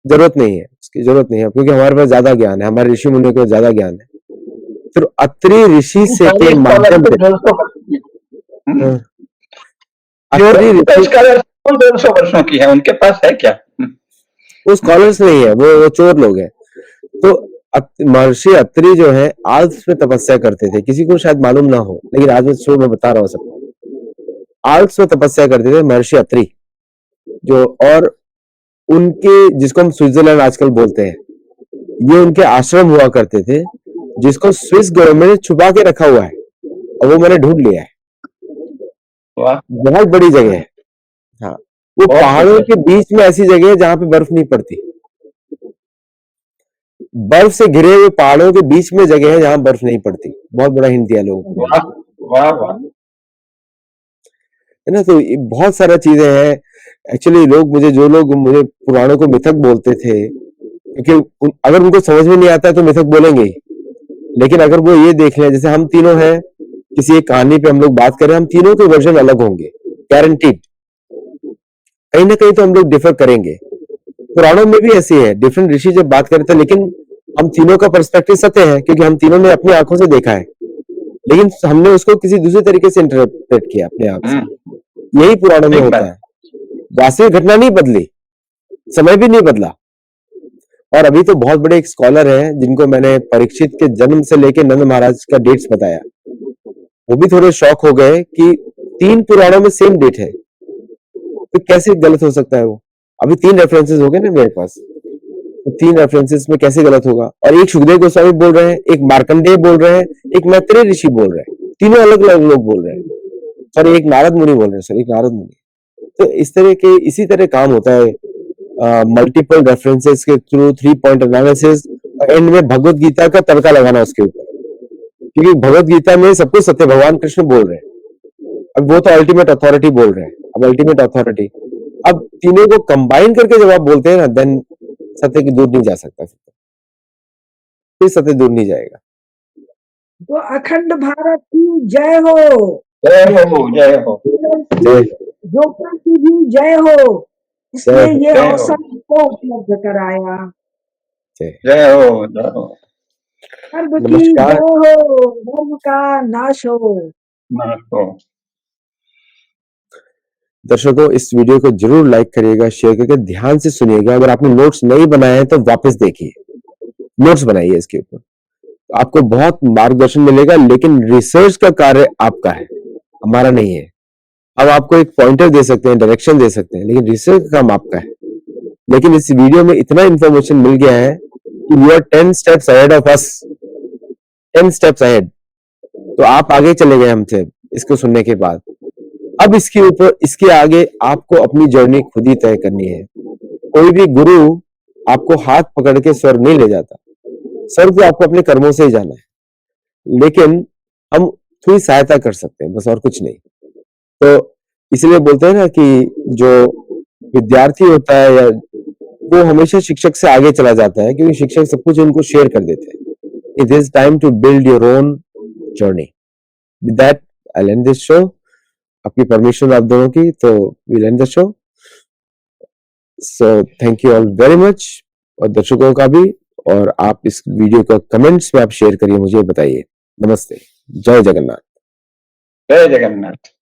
जरूरत नहीं है, उसकी जरूरत नहीं है, क्योंकि हमारे पास ज्यादा ज्ञान है, हमारे ऋषि मुनियों को ज्यादा ज्ञान है। फिर अत्रि ऋषि से के माध्यम से 150 वर्षों की है, उनके पास है क्या? वो स्कॉलर्स नहीं है, वो चोर लोग हैं। तो महर्षि अत्रि जो है आल्प्स में तपस्या करते थे। किसी को शायद मालूम ना हो, लेकिन आज मैं शो में बता रहा हूँ सबको। आल्प्स में तपस्या करते थे महर्षि अत्रि जो, और उनके, जिसको हम स्विट्जरलैंड आजकल बोलते हैं, ये उनके आश्रम हुआ करते थे, जिसको स्विस गवर्नमेंट ने छुपा के रखा हुआ है, और वो मैंने ढूंढ लिया है। बहुत बड़ी जगह है। हाँ, वो पहाड़ों के बीच में ऐसी जगह है जहां पे बर्फ नहीं पड़ती। बर्फ से घिरे हुए पहाड़ों के बीच में जगह है जहां बर्फ नहीं पड़ती। बहुत बड़ा हिंट दिया लोगों को, है ना। तो बहुत सारा चीजें हैं। एक्चुअली जो लोग मुझे पुराणों को मिथक बोलते थे, क्योंकि अगर उनको समझ में नहीं आता है तो मिथक बोलेंगे। लेकिन अगर वो ये देख लें, जैसे हम तीनों हैं, किसी एक कहानी पे हम लोग बात करें, हम तीनों के वर्जन अलग होंगे, गारंटीड। कहीं ना कहीं तो हम लोग डिफर करेंगे। पुराणों में भी ऐसी है, डिफरेंट ऋषि जब बात करते हैं, लेकिन हम तीनों का पर्सपेक्टिव सत्य है, क्योंकि हम तीनों ने अपनी आंखों से देखा है, लेकिन हमने उसको किसी दूसरे तरीके से इंटरप्रेट किया अपने आप से। यही पुराणों में होता है। वास्तविक घटना नहीं बदली, समय भी नहीं बदला। और अभी तो बहुत बड़े एक स्कॉलर हैं जिनको मैंने परीक्षित के जन्म से लेकर नंद महाराज का डेट्स बताया, वो भी थोड़े शॉक हो गए कि 3 पुराणों में सेम डेट है, तो कैसे गलत हो सकता है वो। अभी 3 रेफरेंसेस हो गए ना मेरे पास, तो 3 रेफरेंसेस में कैसे गलत होगा। और एक सुखदेव गोस्वामी बोल रहे हैं, एक मार्कंडेय बोल रहे हैं, एक मैत्रेय ऋषि बोल रहे हैं, तीनों अलग अलग लोग बोल रहे हैं। सॉरी, एक नारद मुनि बोल रहे हैं, सर एक नारद मुनि। तो इसी तरह काम होता है, मल्टीपल रेफरेंसेस के थ्रू 3 पॉइंट एनालिसिस, एंड में भगवत गीता का तड़का लगाना उसके ऊपर, क्योंकि भगवत गीता में सब कुछ सत्य भगवान कृष्ण बोल रहे हैं। अब वो तो अल्टीमेट अथॉरिटी बोल रहे हैं, अब अल्टीमेट अथॉरिटी, अब तीनों को कंबाइन करके जब आप बोलते हैं ना, देन सत्य की दूर नहीं जा सकता, फिर सत्य दूर नहीं जाएगा। तो अखंड भारत की जय हो, जय हो, जय हो, जय जोकर की भी जय हो, इसने जय हो, ये जय हो। अवसर को उपलब्ध कराया। जय। जय हो, जय हो। सर्व की नमस्कार। जय हो, धर्म का नाश हो। नमस्कार। दर्शकों, इस वीडियो को जरूर लाइक करिएगा, शेयर करके ध्यान से सुनिएगा। अगर आपने नोट्स नहीं बनाए हैं तो वापस देखिए, नोट्स बनाइए इसके ऊपर, आपको बहुत मार्गदर्शन मिलेगा। लेकिन रिसर्च का कार्य आपका है, हमारा नहीं है। अब आपको एक पॉइंटर दे सकते हैं, डायरेक्शन दे सकते हैं, लेकिन रिसर्च का काम आपका है। लेकिन इस वीडियो में इतना इंफॉर्मेशन मिल गया है कि you are 10 steps ahead of us, 10 steps ahead. तो आप आगे चले गए हमसे इसको सुनने के बाद। अब इसके ऊपर, इसके आगे आपको अपनी जर्नी खुद ही तय करनी है। कोई भी गुरु आपको हाथ पकड़ के स्वर्ग नहीं ले जाता, स्वर्ग तो आपको अपने कर्मों से ही जाना है। लेकिन हम थोड़ी सहायता कर सकते हैं, बस, और कुछ नहीं। तो इसलिए बोलते हैं ना कि जो विद्यार्थी होता है या वो हमेशा शिक्षक से आगे चला जाता है, क्योंकि शिक्षक सब कुछ उनको शेयर कर देते हैं। It is time to build your own journey. With that I end this show. आपकी परमिशन आप दोनों की, तो we end the show. So thank you all very much, और दर्शकों का भी। और आप इस वीडियो को कमेंट्स में आप शेयर करिए, मुझे बताइए। नमस्ते, जय जगन्नाथ। जय जगन्नाथ।